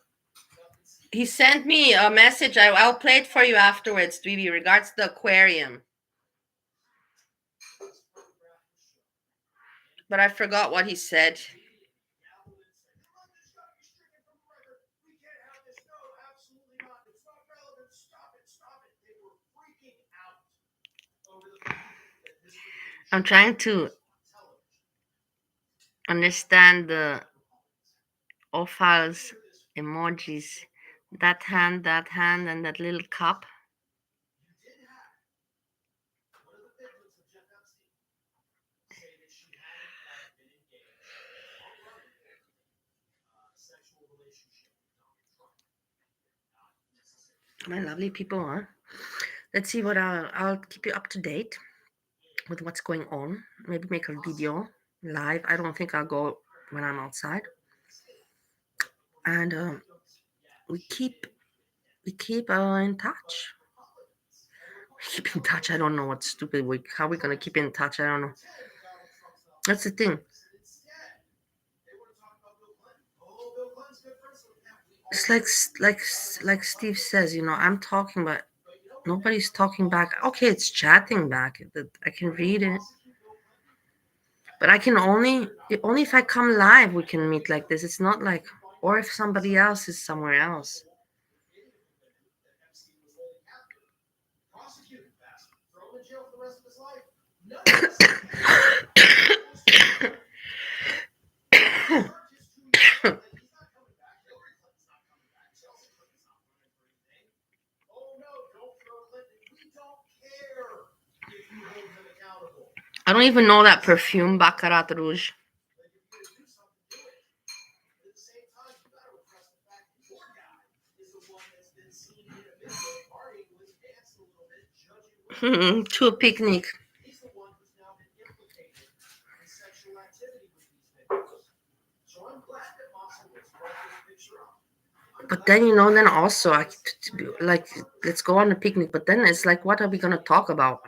He sent me a message. I'll play it for you afterwards, Dweeby. Regards to the aquarium. But I forgot what he said. I'm trying to understand the Ophal's emojis. That hand, and that little cup. My lovely people, huh? Let's see what I'll keep you up to date with what's going on. Maybe make a video live. I don't think I'll go when I'm outside. And we keep in touch. Keep in touch. I don't know what's stupid. How we gonna keep in touch? I don't know. That's the thing. It's like Steve says. You know, I'm talking, but nobody's talking back. Okay, it's chatting back. I can read it. But I can only if I come live we can meet like this. It's not like, or if somebody else is somewhere else. I don't even know that perfume, Baccarat Rouge. To a picnic. But then, you know, then also like, let's go on a picnic. But then it's like, what are we gonna talk about?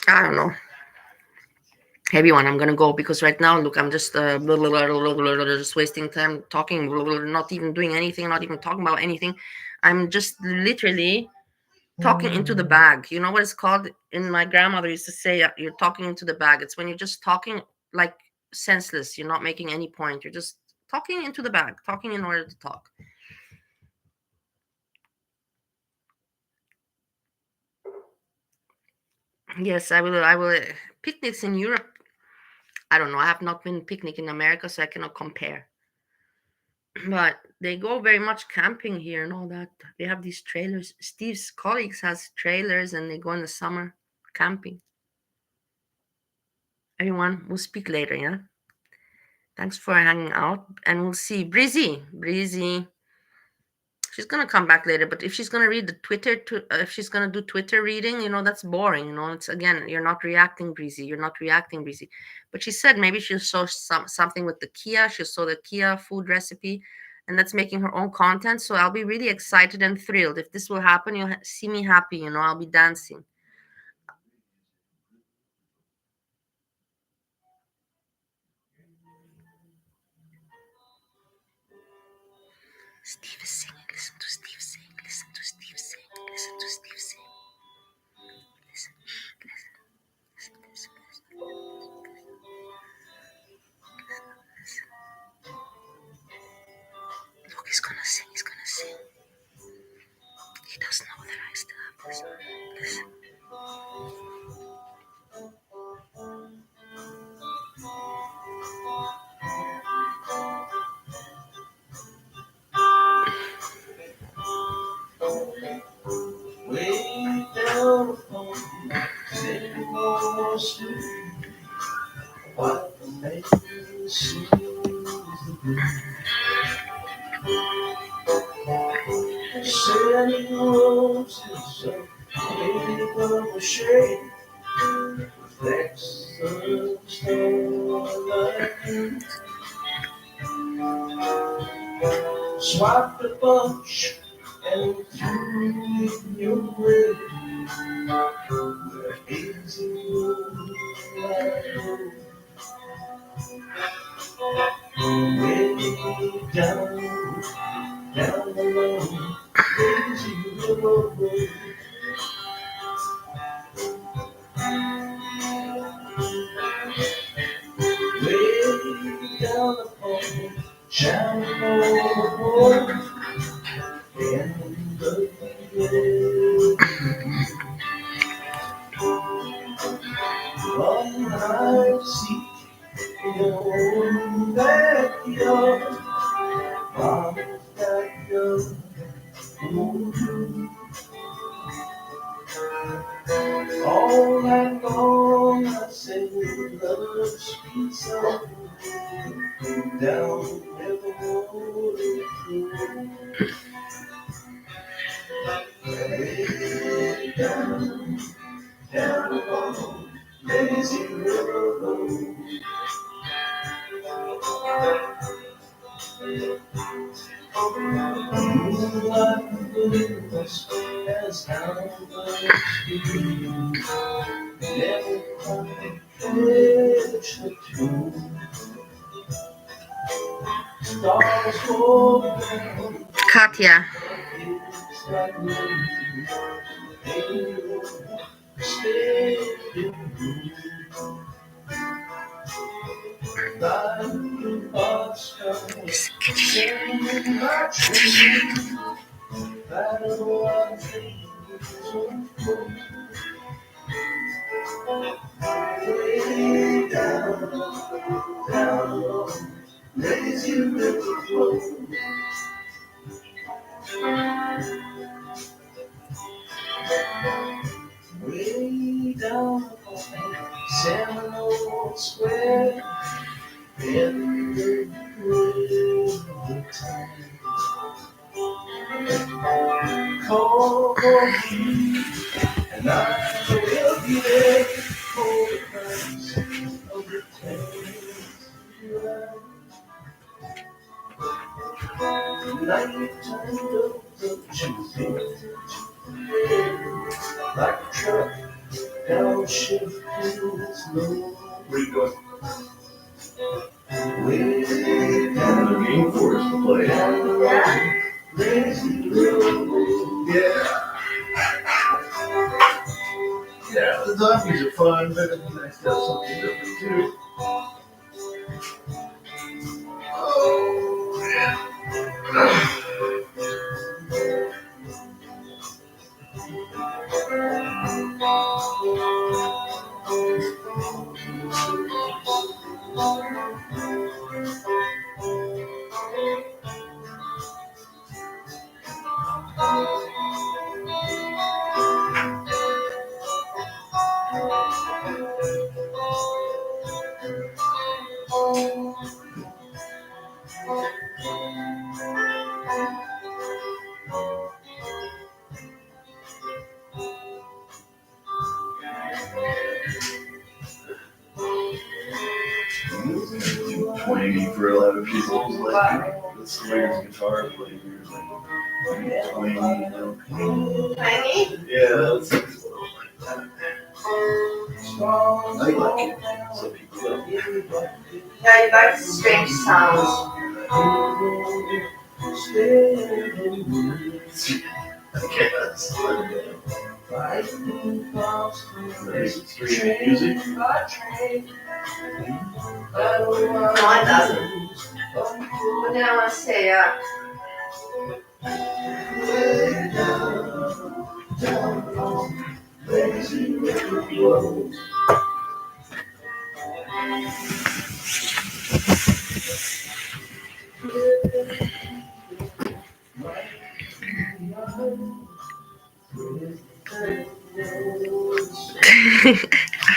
I don't know. Everyone, I'm gonna go because right now, look, I'm just just wasting time talking, not even doing anything, not even talking about anything. I'm just literally talking into the bag. You know what it's called? In my grandmother used to say, you're talking into the bag. It's when you're just talking like senseless. You're not making any point. You're just talking into the bag, talking in order to talk. Yes, I will. I will. Picnics in Europe. I don't know. I have not been picnic in America, so I cannot compare. But they go very much camping here and all that. They have these trailers. Steve's colleagues has trailers, and they go in the summer camping. Everyone, we'll speak later. Yeah. Thanks for hanging out, and we'll see. Breezy. She's gonna come back later, but if she's gonna read the Twitter, if she's gonna do Twitter reading, that's boring. It's again, you're not reacting, Breezy. You're not reacting, Breezy. But she said maybe she'll show something with the Kia. She'll show the Kia food recipe, and that's making her own content. So I'll be really excited and thrilled if this will happen. You'll see me happy. I'll be dancing. Steve is singing. Listen to Steve sing. Listen to Steve sing. Listen to Steve sing. Listen. Listen. Listen. Listen. Listen. Look, he's gonna sing. He's gonna sing. He doesn't know that I still have this. Listen. Way down home, sitting on the street, what makes me see the blue. Sitting roses made of a shade, reflects the starlight. Swiped a bunch and threw it your way, where hazy moonlight way down, down below, lazy river road. Way down upon shallow water, in the one high seat in your backyard, mama's backyard. All night long I sing love sweet song down every road. Way down, down along lazy river road. Moonlight blues as hours speed, never quite catch the tune. Stars fall down. Katya. It's like rain, halo, steady blue. Like the box sky, sailing my train. Battle our dreams unfold. Way down, down along lazy river flow. Way down along Seminole Square in the river time. Call me and I will be there for the price of the tale. Nighttime approaches like a truck downshift in its low. Where you going? The game for us to play. Yeah. Yeah, the zombies are fun, but it'd be nice to have something different too. Oh, yeah. Too twangy for a lot of people. Like the Slayer's guitar playing here is like twangy, you know. Twangy? Yeah, that's like that. I like it. Some people don't. Yeah, you like strange sounds. I guess. Streaming music. No, it doesn't. What did I want to say?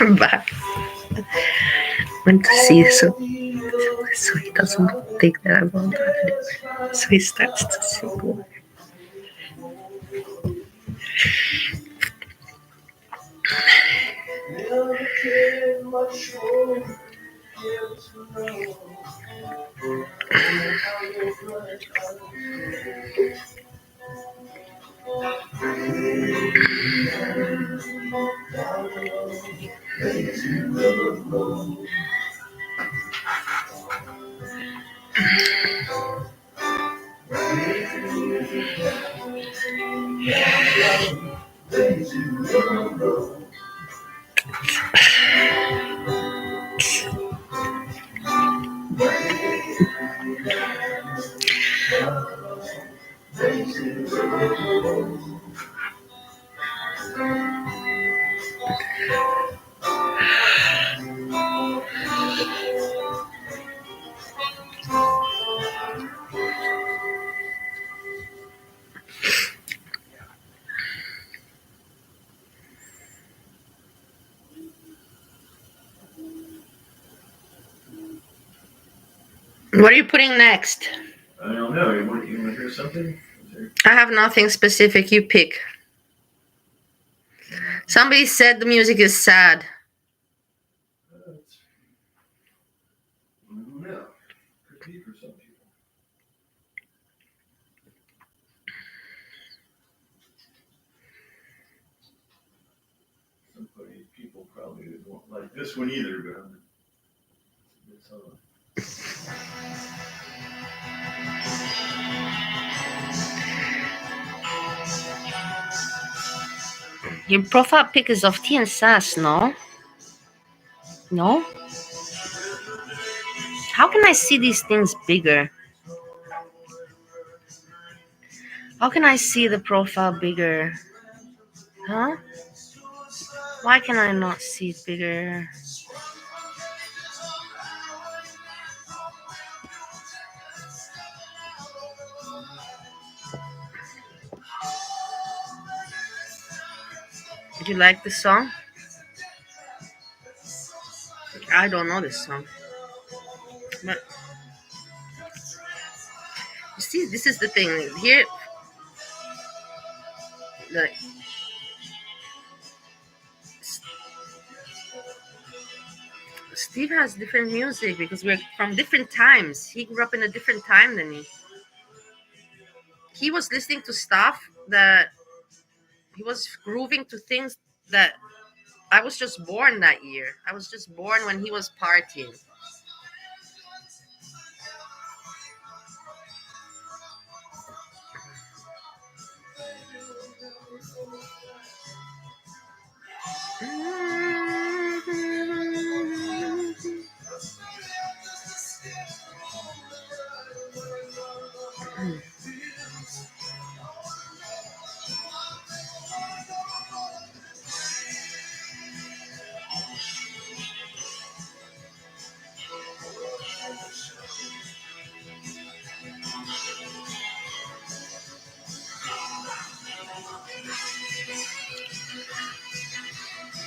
I'm back. Went to see so he doesn't think that I won't have it. So he starts to sing. What are you putting next? I don't know. You want to hear something? I have nothing specific. You pick. Somebody said the music is sad. I don't know. Could be for some people. People probably won't like this one either, but it's Your profile pic is of T and Sass, no? No? How can I see these things bigger? How can I see the profile bigger? Huh? Why can I not see it bigger? Did you like this song? I don't know this song. But you see, this is the thing. Here, like, Steve has different music because we're from different times. He grew up in a different time than me. He was listening to stuff that he was grooving to things that I was just born that year. I was just born when he was partying.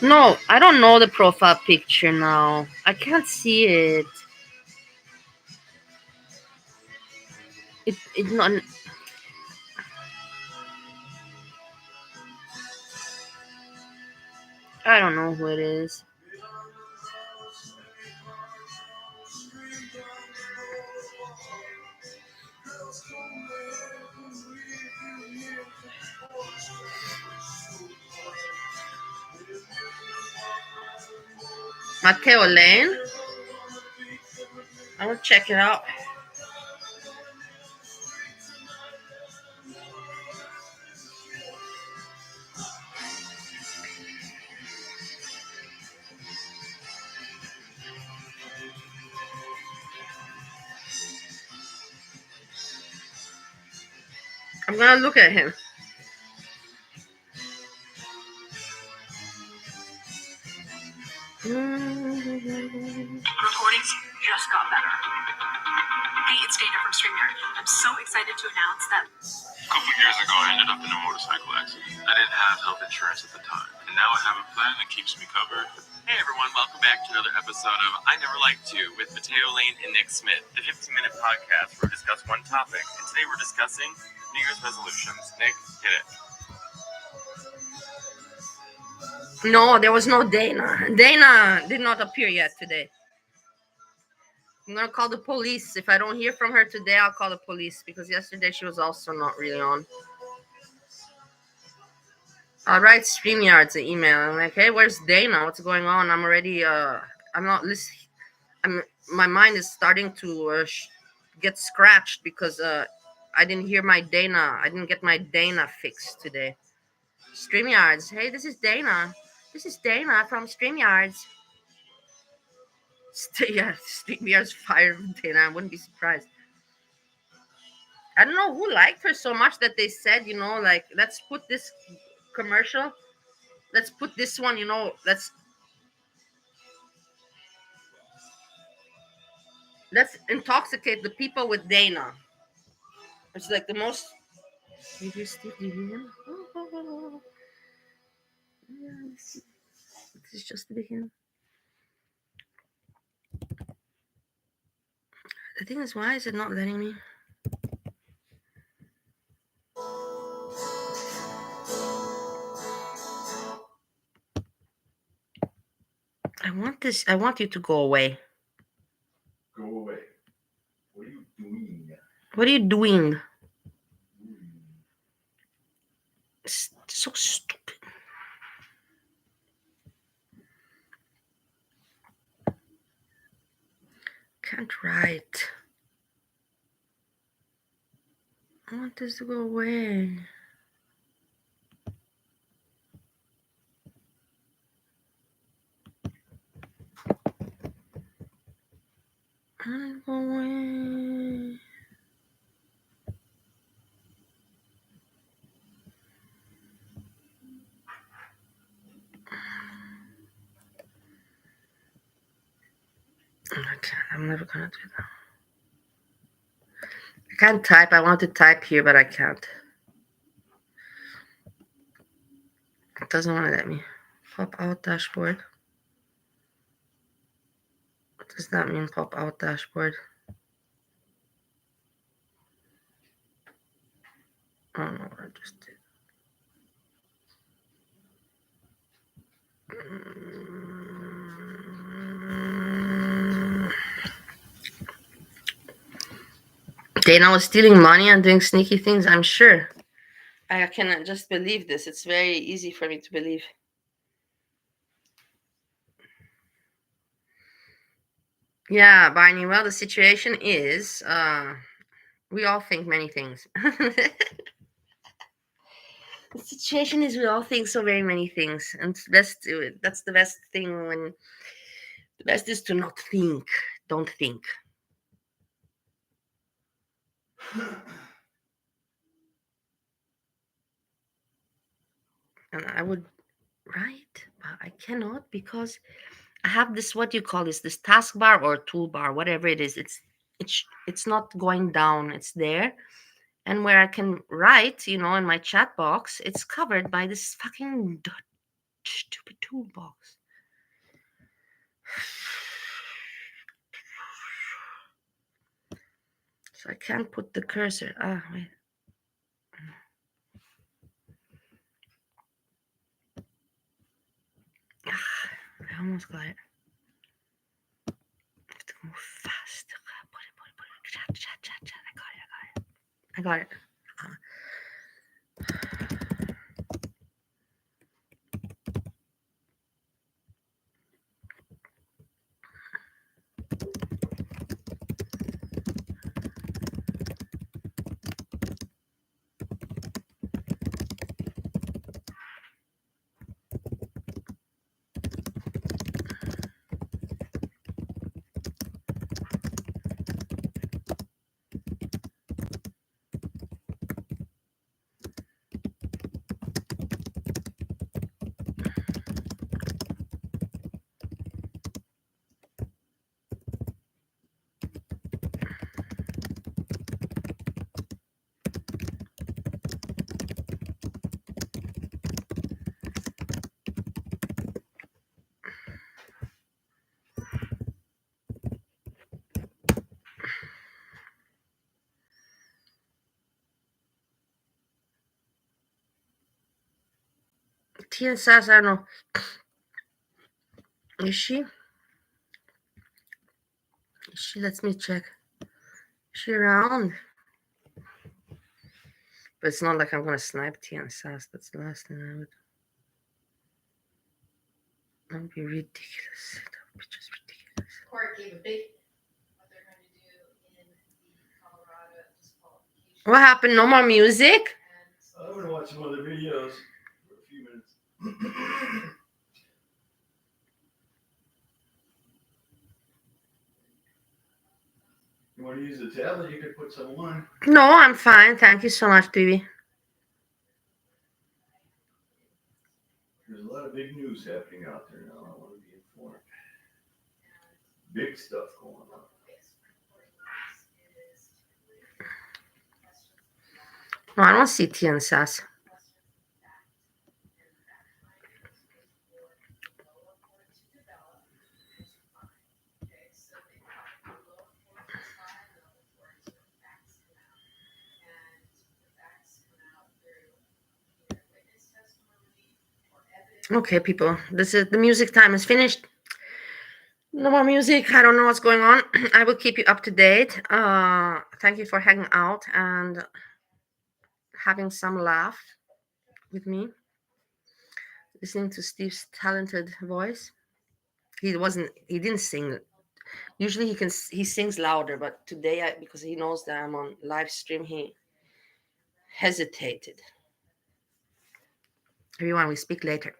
No, I don't know the profile picture now. I can't see it. It not. I don't know who it is. Mateo Lane. I will check it out. I'm gonna look at him. Recordings just got better. Hey, it's Dana from StreamYard. I'm so excited to announce that A couple years ago, I ended up in a motorcycle accident. I didn't have health insurance at the time, and now I have a plan that keeps me covered. Hey everyone, welcome back to another episode of I Never Liked To with Mateo Lane and Nick Smith, the 15-minute podcast where we discuss one topic, and today we're discussing New Year's resolutions. Nick, hit it. No, there was no Dana. Dana did not appear yet today. I'm gonna call the police. If I don't hear from her today, I'll call the police because yesterday she was also not really on. I'll write StreamYards an email. I'm like, hey, where's Dana? What's going on? I'm already I'm not listening. My mind is starting to get scratched because I didn't hear my Dana. I didn't get my Dana fixed today. StreamYards. Hey, this is Dana. This is Dana from StreamYards. Yeah, StreamYards fired Dana. I wouldn't be surprised. I don't know who liked her so much that they said, like, let's put this commercial. Let's put this one, let's intoxicate the people with Dana. It's like the most. Did you hear him? Yes. This is just the beginning. The thing is, why is it not letting me? I want you to go away. Go away. What are you doing? What are you doing? It's so stupid. Can't write. I want this to go away. I want to go away. I can't. I'm never gonna do that. I can't type. I want to type here, but I can't. It doesn't want to let me. Pop out dashboard. What does that mean, pop out dashboard? I don't know what I just did. Dana was stealing money and doing sneaky things, I'm sure. I cannot just believe this. It's very easy for me to believe. Yeah, Barney. Well, the situation is, we all think many things. The situation is, we all think so very many things, and it's best to, that's the best thing. When the best is to not think. Don't think. And I would write, but I cannot because I have this, what you call this taskbar or toolbar, whatever it is. It's not going down. It's there, and where I can write, in my chat box, it's covered by this fucking stupid toolbox. So I can't put the cursor. Wait. I almost got it. I have to move fast. Put it. Chat. I got it. Tia says, I don't know. Is she? Let me check. Is she around? But it's not like I'm gonna snipe Tia Sass. That's the last thing I would. That would be ridiculous. That would be just ridiculous. Court gave a big what they're going to do in the Colorado disqualification. What happened? No more music? I'm gonna watch some other videos for a few minutes. You want to use the tablet? You could put some on. No, I'm fine. Thank you so much, baby. There's a lot of big news happening out there now. I want to be informed. Big stuff going on. No, I don't see Tia and Sass. Okay, people. This is the music time is finished. No more music. I don't know what's going on. I will keep you up to date. Thank you for hanging out and having some laugh with me. Listening to Steve's talented voice. He didn't sing. Usually he sings louder, but today, because he knows that I'm on live stream, he hesitated. Everyone, we speak later.